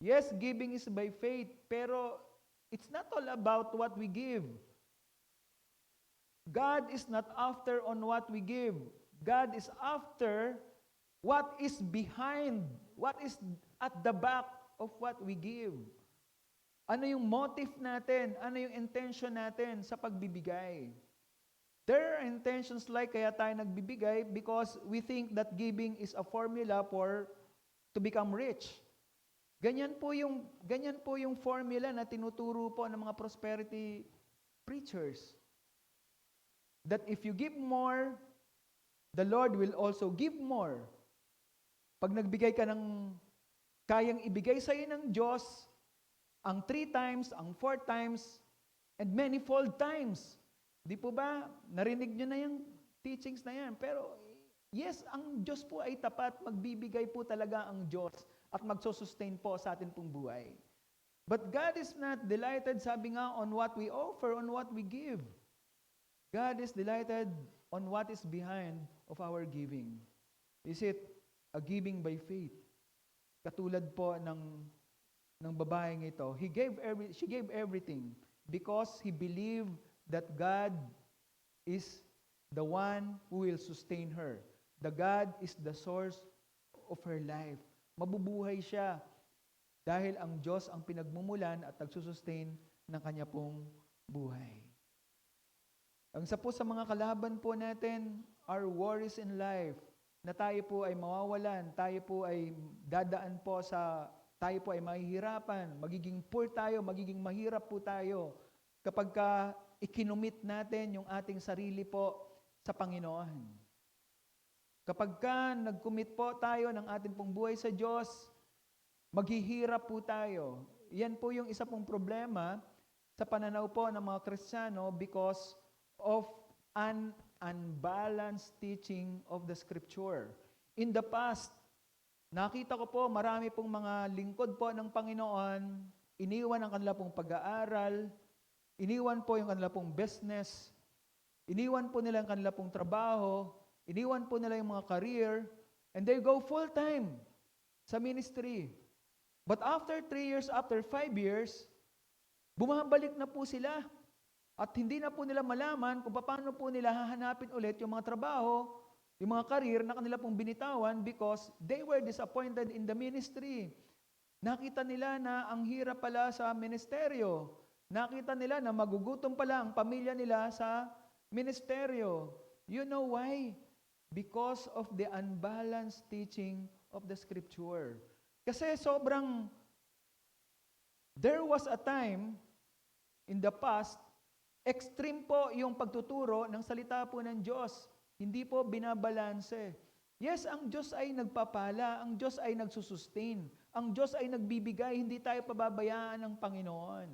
Yes, giving is by faith, pero it's not all about what we give. God is not after on what we give. God is after what is behind, what is at the back of what we give. Ano yung motive natin? Ano yung intention natin sa pagbibigay? There are intentions like kaya tayo nagbibigay because we think that giving is a formula to become rich. Ganyan po yung formula na tinuturo po ng mga prosperity preachers. That if you give more, the Lord will also give more. Pag nagbigay ka ng kayang ibigay sa iyo ng Diyos, ang 3 times, ang 4 times, and manifold times. Di po ba? Narinig nyo na yung teachings na yan. Pero yes, ang Diyos po ay tapat. Magbibigay po talaga ang Diyos at magsusustain po sa atin pong buhay. But God is not delighted, sabi nga, on what we offer, on what we give. God is delighted on what is behind of our giving. Is it a giving by faith? Katulad po ng babaeng ito, she gave everything because he believed that God is the one who will sustain her. The God is the source of her life. Mabubuhay siya dahil ang Diyos ang pinagmumulan at nagsusustain ng kanya pong buhay. Ang isa po sa mga kalaban po natin are worries in life, na tayo po ay mawawalan, tayo po ay dadaan po tayo po ay mahihirapan, magiging poor tayo, magiging mahirap po tayo kapag ikinumit natin yung ating sarili po sa Panginoon. Kapag nag-commit po tayo ng ating pong buhay sa Diyos, maghihirap po tayo. Yan po yung isa pong problema sa pananaw po ng mga Kristiyano because of an unbalanced teaching of the Scripture. In the past, nakita ko po marami pong mga lingkod po ng Panginoon, iniwan ang kanila pong pag-aaral, iniwan po yung kanila pong business, iniwan po nila ang kanila pong trabaho, iniwan po nila yung mga career, and they go full-time sa ministry. But after 3 years, after 5 years, bumabalik na po sila. At hindi na po nila malaman kung paano po nila hahanapin ulit yung mga trabaho, yung mga career na kanila pong binitawan because they were disappointed in the ministry. Nakita nila na ang hirap pala sa ministeryo. Nakita nila na magugutom pala ang pamilya nila sa ministeryo. You know why? Because of the unbalanced teaching of the Scripture. Kasi there was a time in the past, extreme po yung pagtuturo ng salita po ng Diyos. Hindi po binabalanse. Yes, ang Diyos ay nagpapala, ang Diyos ay nagsusustain, ang Diyos ay nagbibigay, hindi tayo pababayaan ng Panginoon.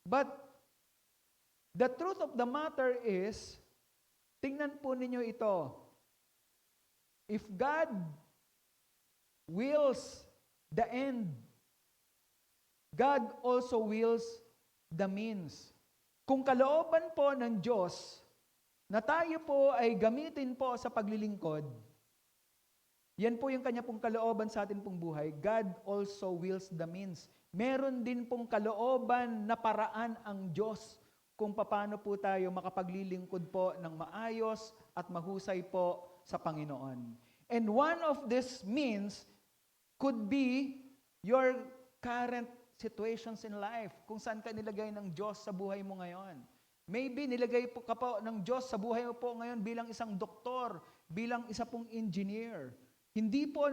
But, the truth of the matter is, tingnan po ninyo ito. If God wills the end, God also wills the means. Kung kalooban po ng Diyos na tayo po ay gamitin po sa paglilingkod, yan po yung kanya pong kalooban sa atin pong buhay, God also wills the means. Meron din pong kalooban na paraan ang Diyos kung paano po tayo makapaglilingkod po ng maayos at mahusay po sa Panginoon. And one of these means could be your current situations in life, kung saan ka nilagay ng Diyos sa buhay mo ngayon. Maybe nilagay po ka po ng Diyos sa buhay mo po ngayon bilang isang doktor, bilang isa pong engineer. Hindi po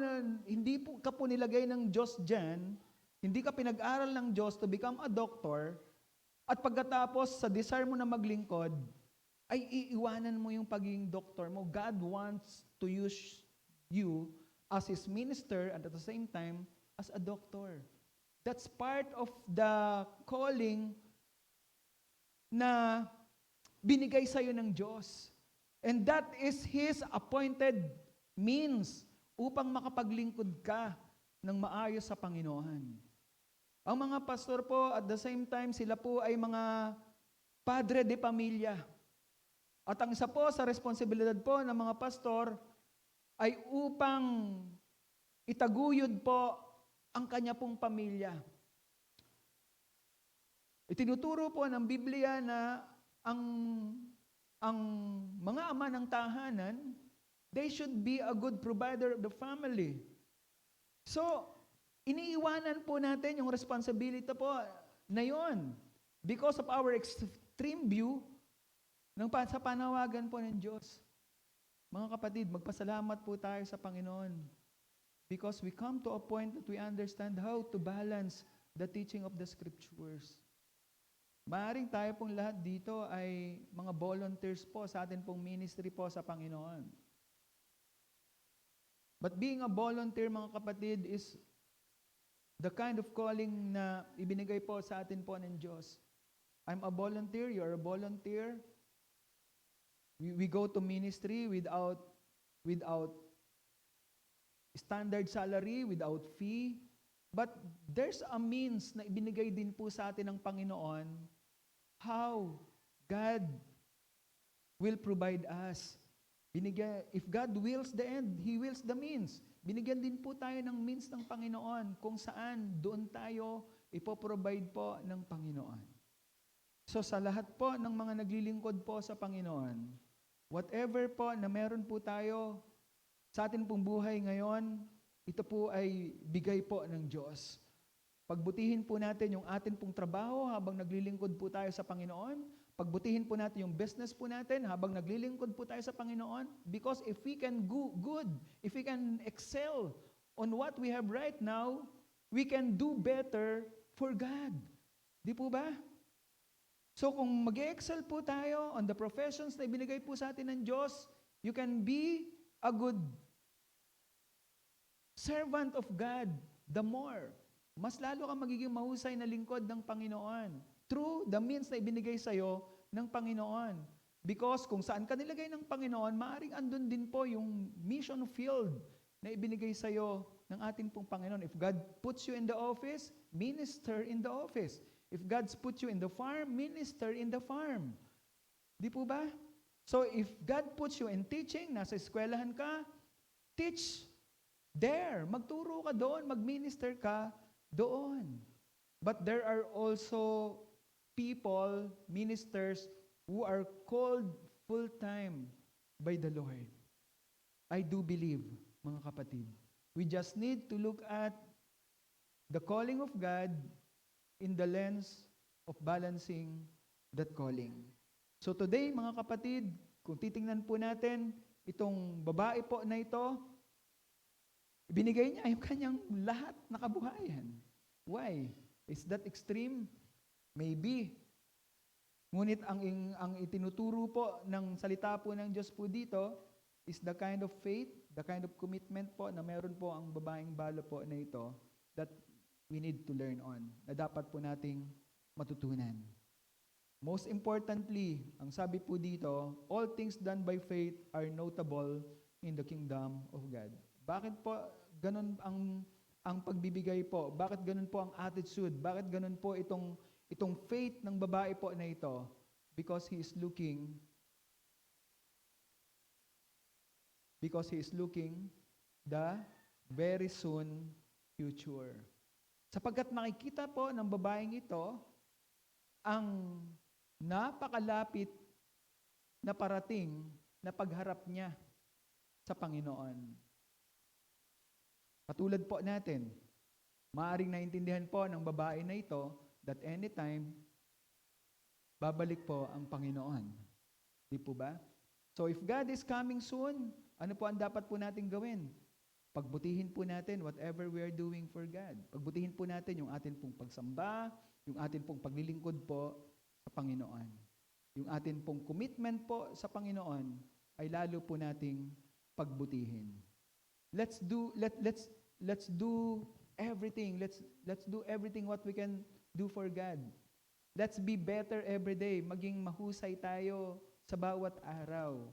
ka po nilagay ng Diyos dyan, hindi ka pinag-aral ng Diyos to become a doctor, at pagkatapos sa desire mo na maglingkod, ay iiwanan mo yung pagiging doktor mo. God wants to use you as His minister and at the same time as a doctor. That's part of the calling na binigay sa iyo ng Diyos. And that is His appointed means upang makapaglingkod ka ng maayos sa Panginoon. Ang mga pastor po, at the same time, sila po ay mga padre de pamilya. At ang isa po sa responsibilidad po ng mga pastor ay upang itaguyod po ang kanya pong pamilya. Itinuturo po ng Biblia na ang mga ama ng tahanan, they should be a good provider of the family. So, iniiwanan po natin yung responsibility po na yon because of our extreme view sa panawagan po ng Diyos. Mga kapatid, magpasalamat po tayo sa Panginoon because we come to a point that we understand how to balance the teaching of the Scriptures. Maaring tayo pong lahat dito ay mga volunteers po sa atin pong ministry po sa Panginoon. But being a volunteer, mga kapatid, is the kind of calling na ibinigay po sa atin po ng Diyos. I'm a volunteer, you're a volunteer. We go to ministry without standard salary, without fee. But there's a means na ibinigay din po sa atin ng Panginoon how God will provide us. If God wills the end, He wills the means. Binigyan din po tayo ng means ng Panginoon kung saan doon tayo ipoprovide po ng Panginoon. So sa lahat po ng mga naglilingkod po sa Panginoon, whatever po na meron po tayo sa atin pong buhay ngayon, ito po ay bigay po ng Diyos. Pagbutihin po natin yung atin pong trabaho habang naglilingkod po tayo sa Panginoon. Pagbutihin po natin yung business po natin habang naglilingkod po tayo sa Panginoon. Because if we can do good, if we can excel on what we have right now, we can do better for God. Di po ba? So kung mag-excel po tayo on the professions na ibinigay po sa atin ng Diyos, you can be a good servant of God the more. Mas lalo kang magiging mahusay na lingkod ng Panginoon through the means na ibinigay sa'yo ng Panginoon. Because kung saan ka nilagay ng Panginoon, maaaring andun din po yung mission field na ibinigay sa'yo ng ating pong Panginoon. If God puts you in the office, minister in the office. If God's put you in the farm, minister in the farm. Di po ba? So if God puts you in teaching, nasa eskwelahan ka, teach there. Magturo ka doon, magminister ka doon. But there are also people, ministers, who are called full-time by the Lord. I do believe, mga kapatid. We just need to look at the calling of God in the lens of balancing that calling. So today, mga kapatid, kung titingnan po natin, itong babae po na ito, ibinigay niya yung kanyang lahat na kabuhayan. Why? Is that extreme? Maybe. Ngunit ang itinuturo po ng salita po ng Diyos po dito is the kind of faith, the kind of commitment po na meron po ang babaeng balo po na ito that we need to learn on, na dapat po nating matutunan. Most importantly, ang sabi po dito, all things done by faith are notable in the kingdom of God. Bakit po ganun ang pagbibigay po? Bakit ganun po ang attitude? Bakit ganun po itong faith ng babae po na ito? Because he is looking the very soon future. Sapagkat makikita po ng babaeng ito ang napakalapit na parating na pagharap niya sa Panginoon. Katulad po natin, maaaring naintindihan po ng babae na ito that anytime, babalik po ang Panginoon. Di po ba? So if God is coming soon, ano po ang dapat po natin gawin? Pagbutihin po natin whatever we are doing for God. Pagbutihin po natin yung atin pong pagsamba, yung atin pong paglilingkod po sa Panginoon. Yung atin pong commitment po sa Panginoon ay lalo po nating pagbutihin. Let's do everything. Let's do everything what we can do for God. Let's be better every day. Maging mahusay tayo sa bawat araw.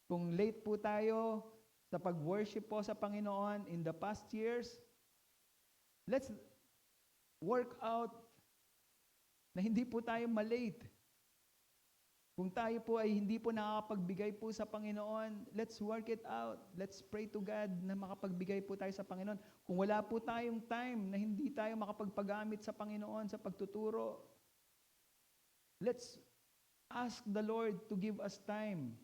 Kung late po tayo sa pag-worship po sa Panginoon in the past years, let's work out na hindi po tayo malate. Kung tayo po ay hindi po nakakapagbigay po sa Panginoon, let's work it out. Let's pray to God na makapagbigay po tayo sa Panginoon. Kung wala po tayong time na hindi tayo makapagpagamit sa Panginoon sa pagtuturo, let's ask the Lord to give us time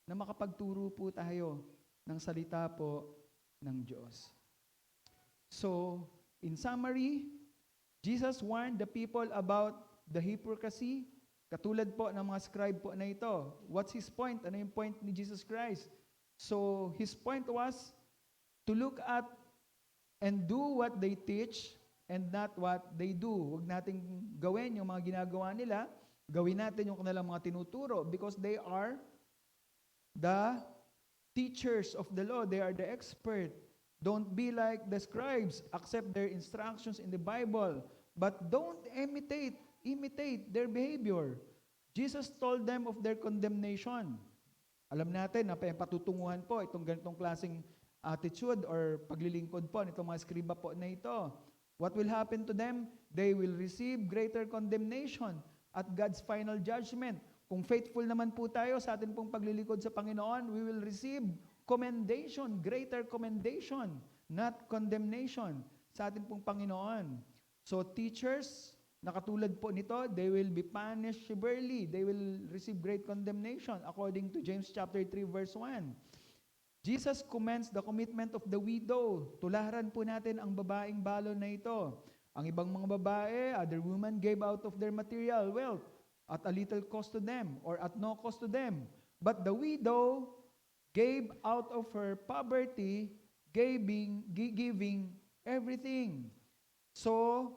na makapagturo po tayo ng salita po ng Diyos. So, in summary, Jesus warned the people about the hypocrisy, katulad po ng mga scribe po na ito. What's his point? Ano yung point ni Jesus Christ? So, his point was to look at and do what they teach and not what they do. Huwag nating gawin yung mga ginagawa nila. Gawin natin yung kanilang mga tinuturo because they are the teachers of the law. They are the expert. Don't be like the scribes. Accept their instructions in the Bible. But don't imitate their behavior. Jesus told them of their condemnation. Alam natin na patutunguhan po itong ganitong klaseng attitude or paglilingkod po nitong mga skriba po na ito. What will happen to them? They will receive greater condemnation at God's final judgment. Kung faithful naman po tayo sa atin pong paglilingkod sa Panginoon, we will receive commendation, greater commendation, not condemnation sa atin pong Panginoon. So teachers, na katulad po nito, they will be punished severely. They will receive great condemnation according to James chapter 3 verse 1. Jesus commends the commitment of the widow. Tularan po natin ang babaeng balo na ito. Ang ibang mga babae, other women gave out of their material wealth at a little cost to them or at no cost to them. But the widow gave out of her poverty, giving everything. So,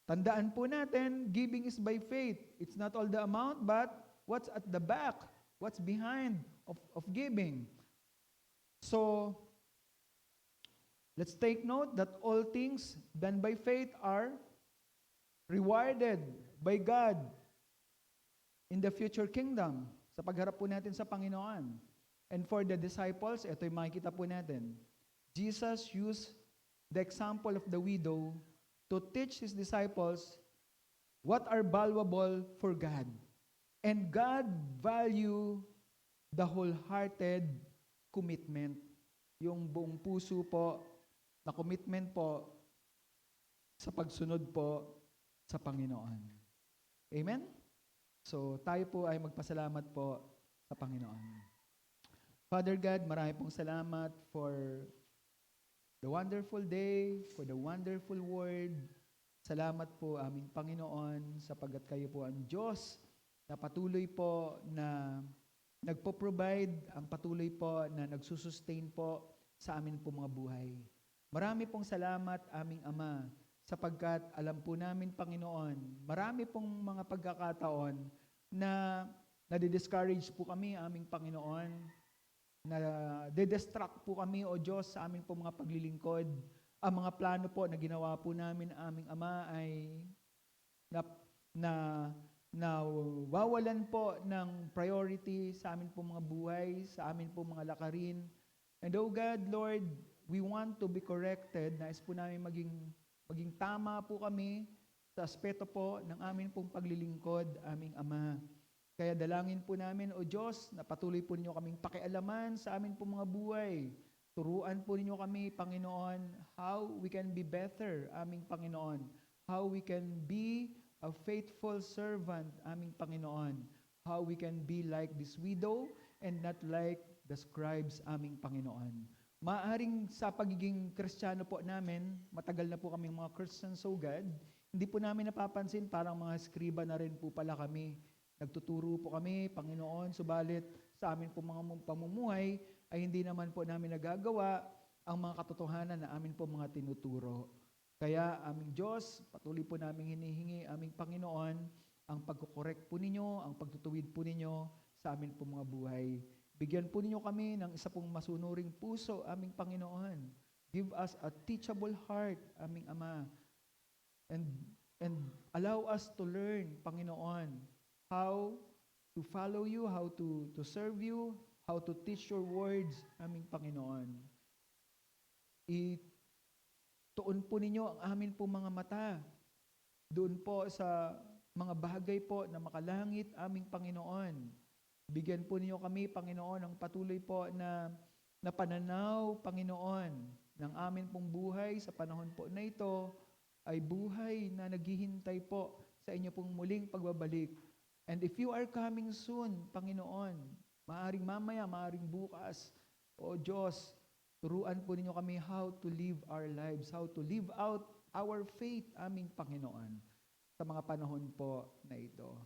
tandaan po natin, giving is by faith. It's not all the amount, but what's at the back, what's behind of giving. So, let's take note that all things done by faith are rewarded by God in the future kingdom, sa pagharap po natin sa Panginoon. And for the disciples, ito yung makikita po natin. Jesus used the example of the widow to teach His disciples what are valuable for God. And God value the wholehearted commitment. Yung buong puso po na commitment po sa pagsunod po sa Panginoon. Amen? So, tayo po ay magpasalamat po sa Panginoon. Father God, marami pong salamat for the wonderful day, for the wonderful word. Salamat po aming Panginoon sapagkat kayo po ang Diyos na patuloy po na nagpo-provide, ang patuloy po na nagsusustain po sa amin po mga buhay. Marami pong salamat aming Ama sapagkat alam po namin Panginoon, marami pong mga pagkakataon na nadi-discourage po kami aming Panginoon, na de-distract po kami o Diyos sa aming po mga paglilingkod. Ang mga plano po na ginawa po namin aming Ama ay wawalan po ng priority sa amin po mga buhay, sa amin po mga lakarin. And oh God, Lord, we want to be corrected. Nais po namin maging tama po kami sa aspeto po ng amin pong paglilingkod, aming Ama. Kaya dalangin po namin, O Diyos, na patuloy po ninyo kaming pakialaman sa amin po mga buhay. Turuan po ninyo kami, Panginoon, how we can be better, aming Panginoon. How we can be a faithful servant, aming Panginoon. How we can be like this widow and not like the scribes, aming Panginoon. Maaring sa pagiging Kristiyano po namin, matagal na po kaming mga Christians, so God, hindi po namin napapansin, parang mga skriba na rin po pala kami. Nagtuturo po kami, Panginoon, subalit sa amin po mga pamumuhay ay hindi naman po namin nagagawa ang mga katotohanan na amin po mga tinuturo. Kaya aming Diyos, patuloy po namin hinihingi, aming Panginoon, ang pagkukorek po ninyo, ang pagtutuwid po ninyo sa amin po mga buhay. Bigyan po ninyo kami ng isa pong masunuring puso, aming Panginoon. Give us a teachable heart, aming Ama. And allow us to learn, Panginoon, how to follow you, how to serve you, how to teach your words, aming Panginoon. Ituon po ninyo ang amin po mga mata doon po sa mga bagay po na makalangit, aming Panginoon. Bigyan po ninyo kami, Panginoon, ng patuloy po na pananaw, Panginoon, ng amin pong buhay sa panahon po na ito ay buhay na naghihintay po sa inyo pong muling pagbabalik. And if you are coming soon, Panginoon, maaring mamaya, maaring bukas, O Diyos, turuan po ninyo kami how to live our lives, how to live out our faith, aming Panginoon, sa mga panahon po na ito.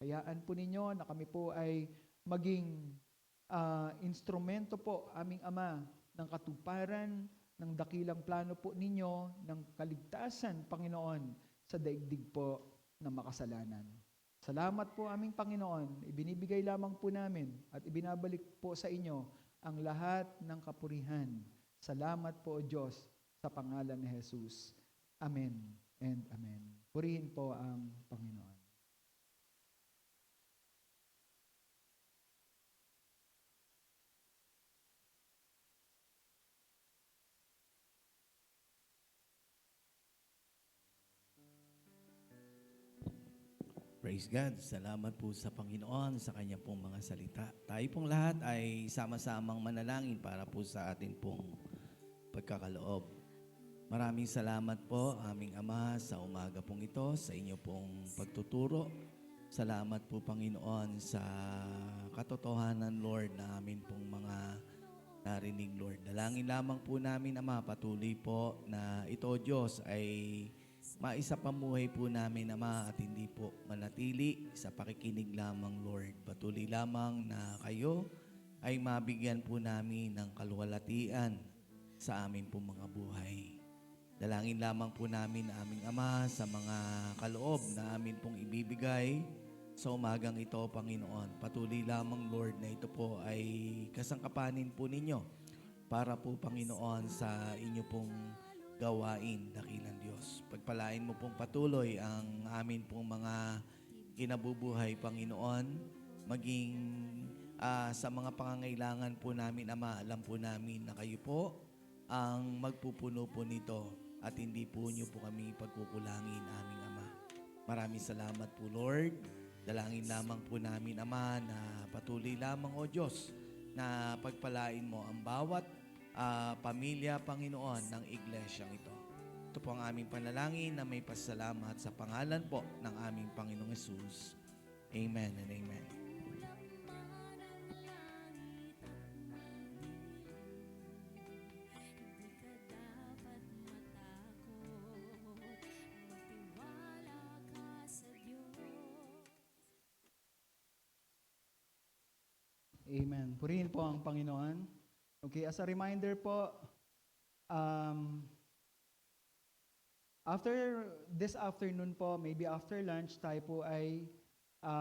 Hayaan po ninyo na kami po ay maging instrumento po, aming Ama, ng katuparan, ng dakilang plano po ninyo, ng kaligtasan, Panginoon, sa daigdig po ng makasalanan. Salamat po, aming Panginoon. Ibinibigay lamang po namin at ibinabalik po sa inyo ang lahat ng kapurihan. Salamat po, O Diyos, sa pangalan ni Jesus. Amen and amen. Purihin po ang Panginoon. Praise God. Salamat po sa Panginoon sa kanya pong mga salita. Tayo pong lahat ay sama-samang manalangin para po sa atin pong pagkakaloob. Maraming salamat po, aming Ama, sa umaga pong ito, sa inyo pong pagtuturo. Salamat po, Panginoon, sa katotohanan, Lord, na amin pong mga narinig, Lord. Dalangin lamang po namin, Ama, patuloy po na ito, Diyos, ay maisapamuhay po namin, Ama, at hindi po manatili sa pakikinig lamang, Lord. Patuloy lamang na kayo ay mabigyan po namin ng kaluwalhatian sa amin po mga buhay. Dalangin lamang po namin, aming Ama, sa mga kaloob na amin pong ibibigay sa umagang ito, Panginoon. Patuloy lamang, Lord, na ito po ay kasangkapanin po ninyo para po, Panginoon, sa inyo pong gawain, dakilang Diyos. Pagpalain mo pong patuloy ang amin pong mga kinabubuhay, Panginoon, maging sa mga pangangailangan po namin, Ama, alam po namin na kayo po ang magpupuno po nito at hindi po niyo po kami pagkukulangin, aming Ama. Maraming salamat po, Lord. Dalangin lamang po namin, Ama, na patuloy lamang, O Diyos, na pagpalain mo ang bawat pamilya, Panginoon, ng iglesyang ito. Ito po ang aming panalangin na may pasalamat sa pangalan po ng aming Panginoong Hesus. Amen and amen. Amen. Purihin po ang Panginoon. Okay, as a reminder po, after this afternoon po, maybe after lunch, tayo po ay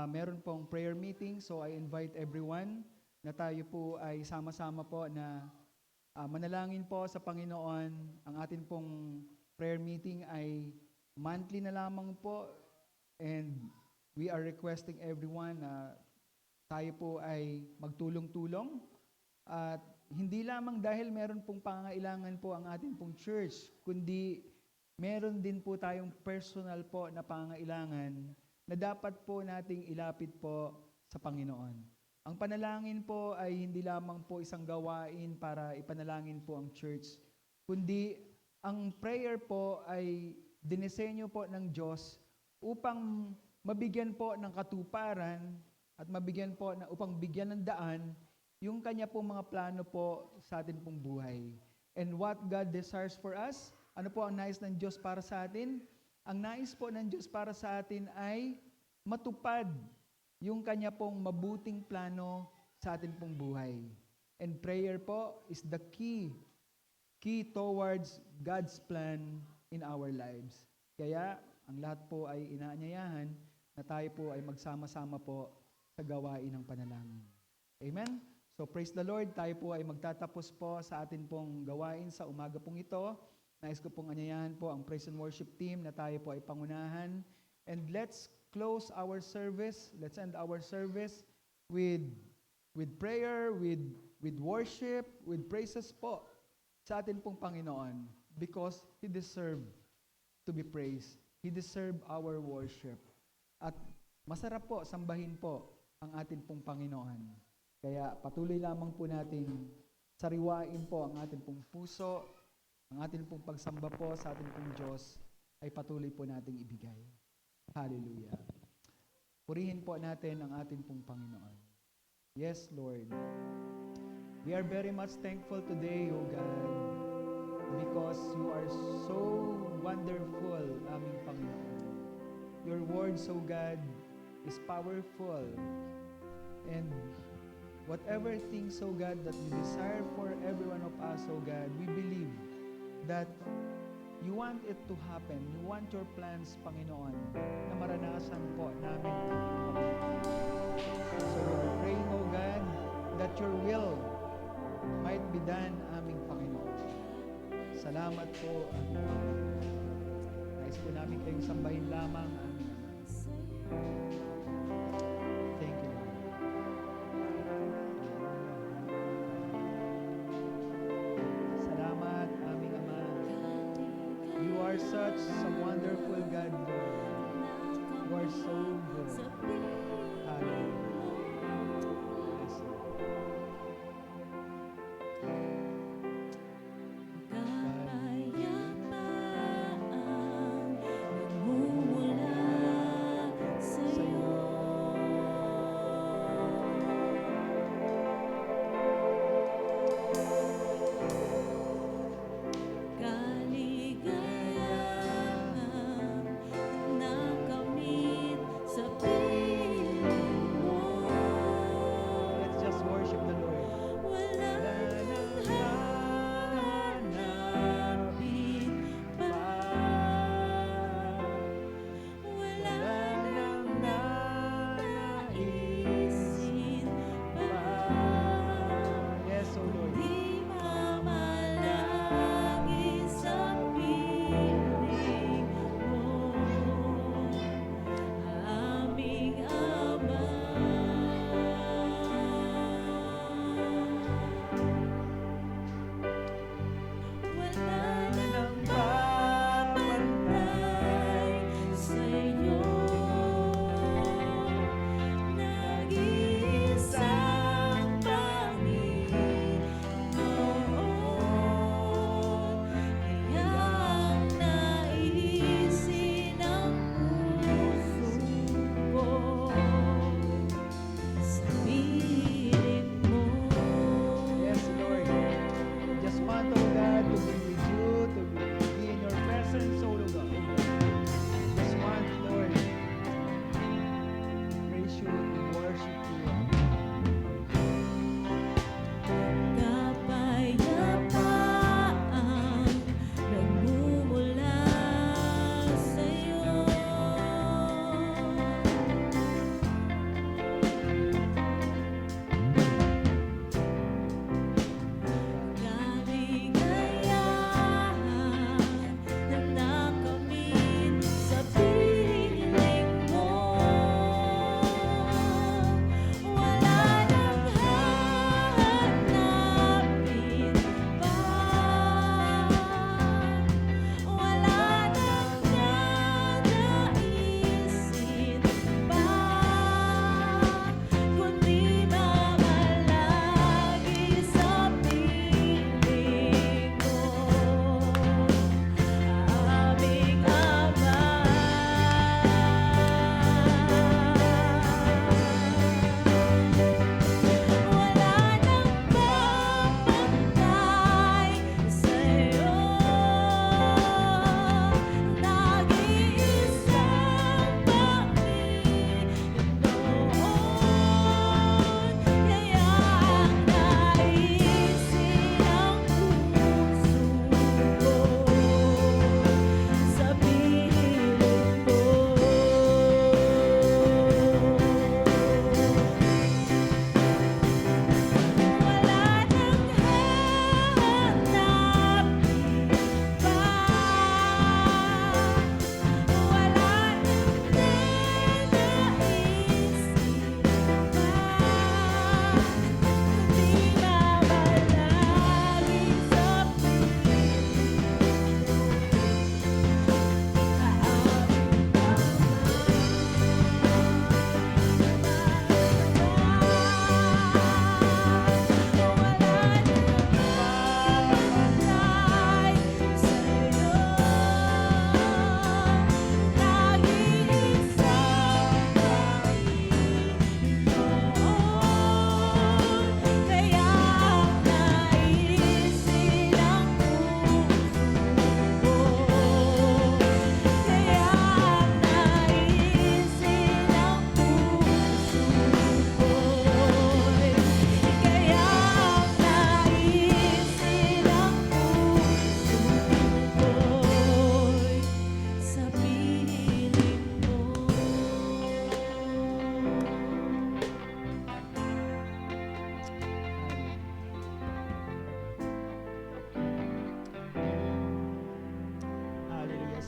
meron pong prayer meeting. So I invite everyone na tayo po ay sama-sama po na manalangin po sa Panginoon. Ang atin pong prayer meeting ay monthly na lamang po, and we are requesting everyone na tayo po ay magtulong-tulong at hindi lamang dahil meron pong pangangailangan po ang ating pong church, kundi meron din po tayong personal po na pangangailangan na dapat po nating ilapit po sa Panginoon. Ang panalangin po ay hindi lamang po isang gawain para ipanalangin po ang church, kundi ang prayer po ay dinisenyo po ng Diyos upang mabigyan po ng katuparan at mabigyan po na upang bigyan ng daan yung kanya pong mga plano po sa atin pong buhay. And what God desires for us, ano po ang nais ng Diyos para sa atin? Ang nais po ng Diyos para sa atin ay matupad yung kanya pong mabuting plano sa atin pong buhay. And prayer po is the key towards God's plan in our lives. Kaya ang lahat po ay inaanyayahan na tayo po ay magsama-sama po sa gawain ng panalangin. Amen? So praise the Lord, tayo po ay magtatapos po sa atin pong gawain sa umaga pong ito. Nais ko pong anyayahan po ang praise and worship team na tayo po ay pangunahan. And let's close our service, let's end our service with prayer, with worship, with praises po sa atin pong Panginoon, because He deserved to be praised. He deserved our worship. At masarap po, sambahin po ang atin pong Panginoon. Kaya patuloy lamang po natin sariwain po ang ating pong puso, ang ating pong pagsamba po sa ating pong Diyos ay patuloy po nating ibigay. Hallelujah. Purihin po natin ang ating pong Panginoon. Yes, Lord. We are very much thankful today, O God, because you are so wonderful, aming Panginoon. Your word, O God, is powerful. And whatever things, O God, that you desire for every one of us, O God, we believe that you want it to happen. You want your plans, Panginoon, na maranasan po namin. So we are praying, O God, that your will might be done, aming Panginoon. Salamat po, aming Panginoon. Nais po namin kayong sambahin lamang, aming Ama. Thank you, Lord. Salamat, aming Ama. You are such a wonderful God, Lord. You are so good. Hallelujah. Yes, Lord. Sa piling mo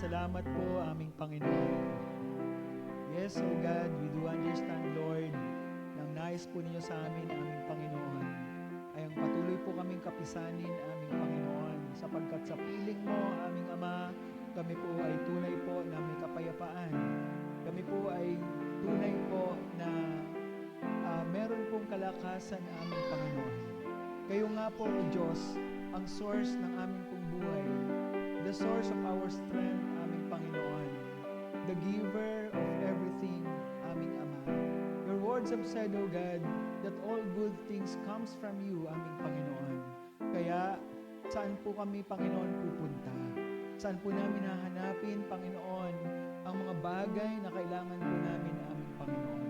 salamat po aming Panginoon. Yes, O God, we do understand, Lord, na ang nais po ninyo sa amin, aming Panginoon, ay ang patuloy po kaming kapisanin, aming Panginoon, sapagkat sa piling mo, aming Ama, kami po ay tunay po na may kapayapaan. Kami po ay tunay po na meron pong kalakasan, aming Panginoon. Kayo nga po, O Diyos, ang source ng aming pong buhay, the source of our strength, aming Panginoon, the giver of everything, aming Ama. Your words have said, O God, that all good things comes from you, aming Panginoon. Kaya, saan po kami, Panginoon, pupunta? Saan po namin hahanapin, Panginoon, ang mga bagay na kailangan po namin, aming Panginoon?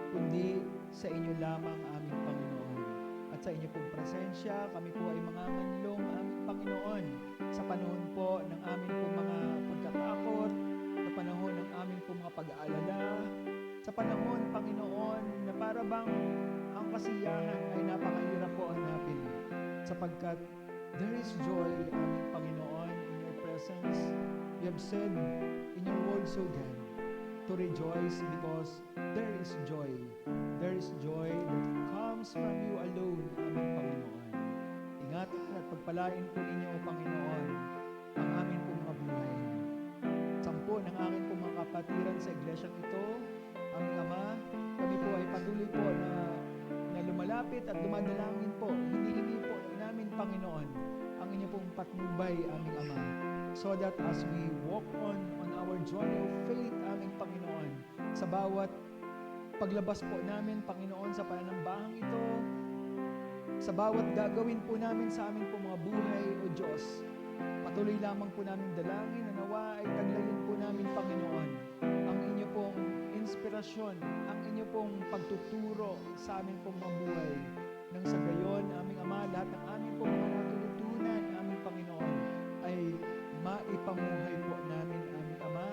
Kundi sa inyo lamang, aming Panginoon. At sa inyo pong presensya, kami po ay manganganlong, aming Panginoon, sa panahon po ng aming pong mga pagkatakot, sa panahon ng aming pong mga pag-aalala, sa panahon, Panginoon, na para bang ang kasiyahan ay napakahirap po hanapin, sapagkat there is joy, aming Panginoon, in your presence. You have said in your word, so God, to rejoice because there is joy. There is joy that comes from you alone, aming Panginoon. Ingatan at pagpalain po ninyo, Panginoon, ang aming pong mga buhay. Sampo ng aking pong mga kapatiran sa iglesyang ito, aming Ama, kami po ay patuloy po na lumalapit at dumadalangin po. Hinihingi po namin, Panginoon, ang inyo pong patnubay, aming Ama, so that as we walk on our journey of faith, aming Panginoon, sa bawat paglabas po namin, Panginoon, sa pananambahang ito, sa bawat gagawin po namin sa aming po mga buhay, O Diyos, patuloy lamang po namin dalangin na nawa ay taglayin po namin, Panginoon, ang inyo pong inspirasyon, ang inyo pong pagtuturo sa aming pong mga buhay. Nang sa gayon, aming Ama, lahat ng aming pong mga natutunan, aming Panginoon, ay maipamuhay po namin, aming Ama,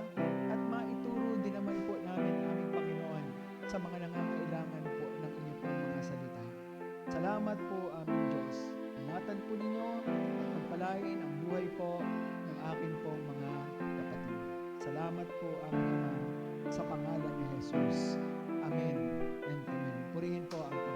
at maituro din naman po namin, aming Panginoon, sa mga nangangailangan po ng inyong pong mga salita. Salamat po, aming Diyos. Ingatan po ninyo at pagpalain ang buhay po ng akin pong mga kapatid. Salamat po, aming Ama, sa pangalan ni Jesus. Amen and Amen. Purihin po ang Panginoon.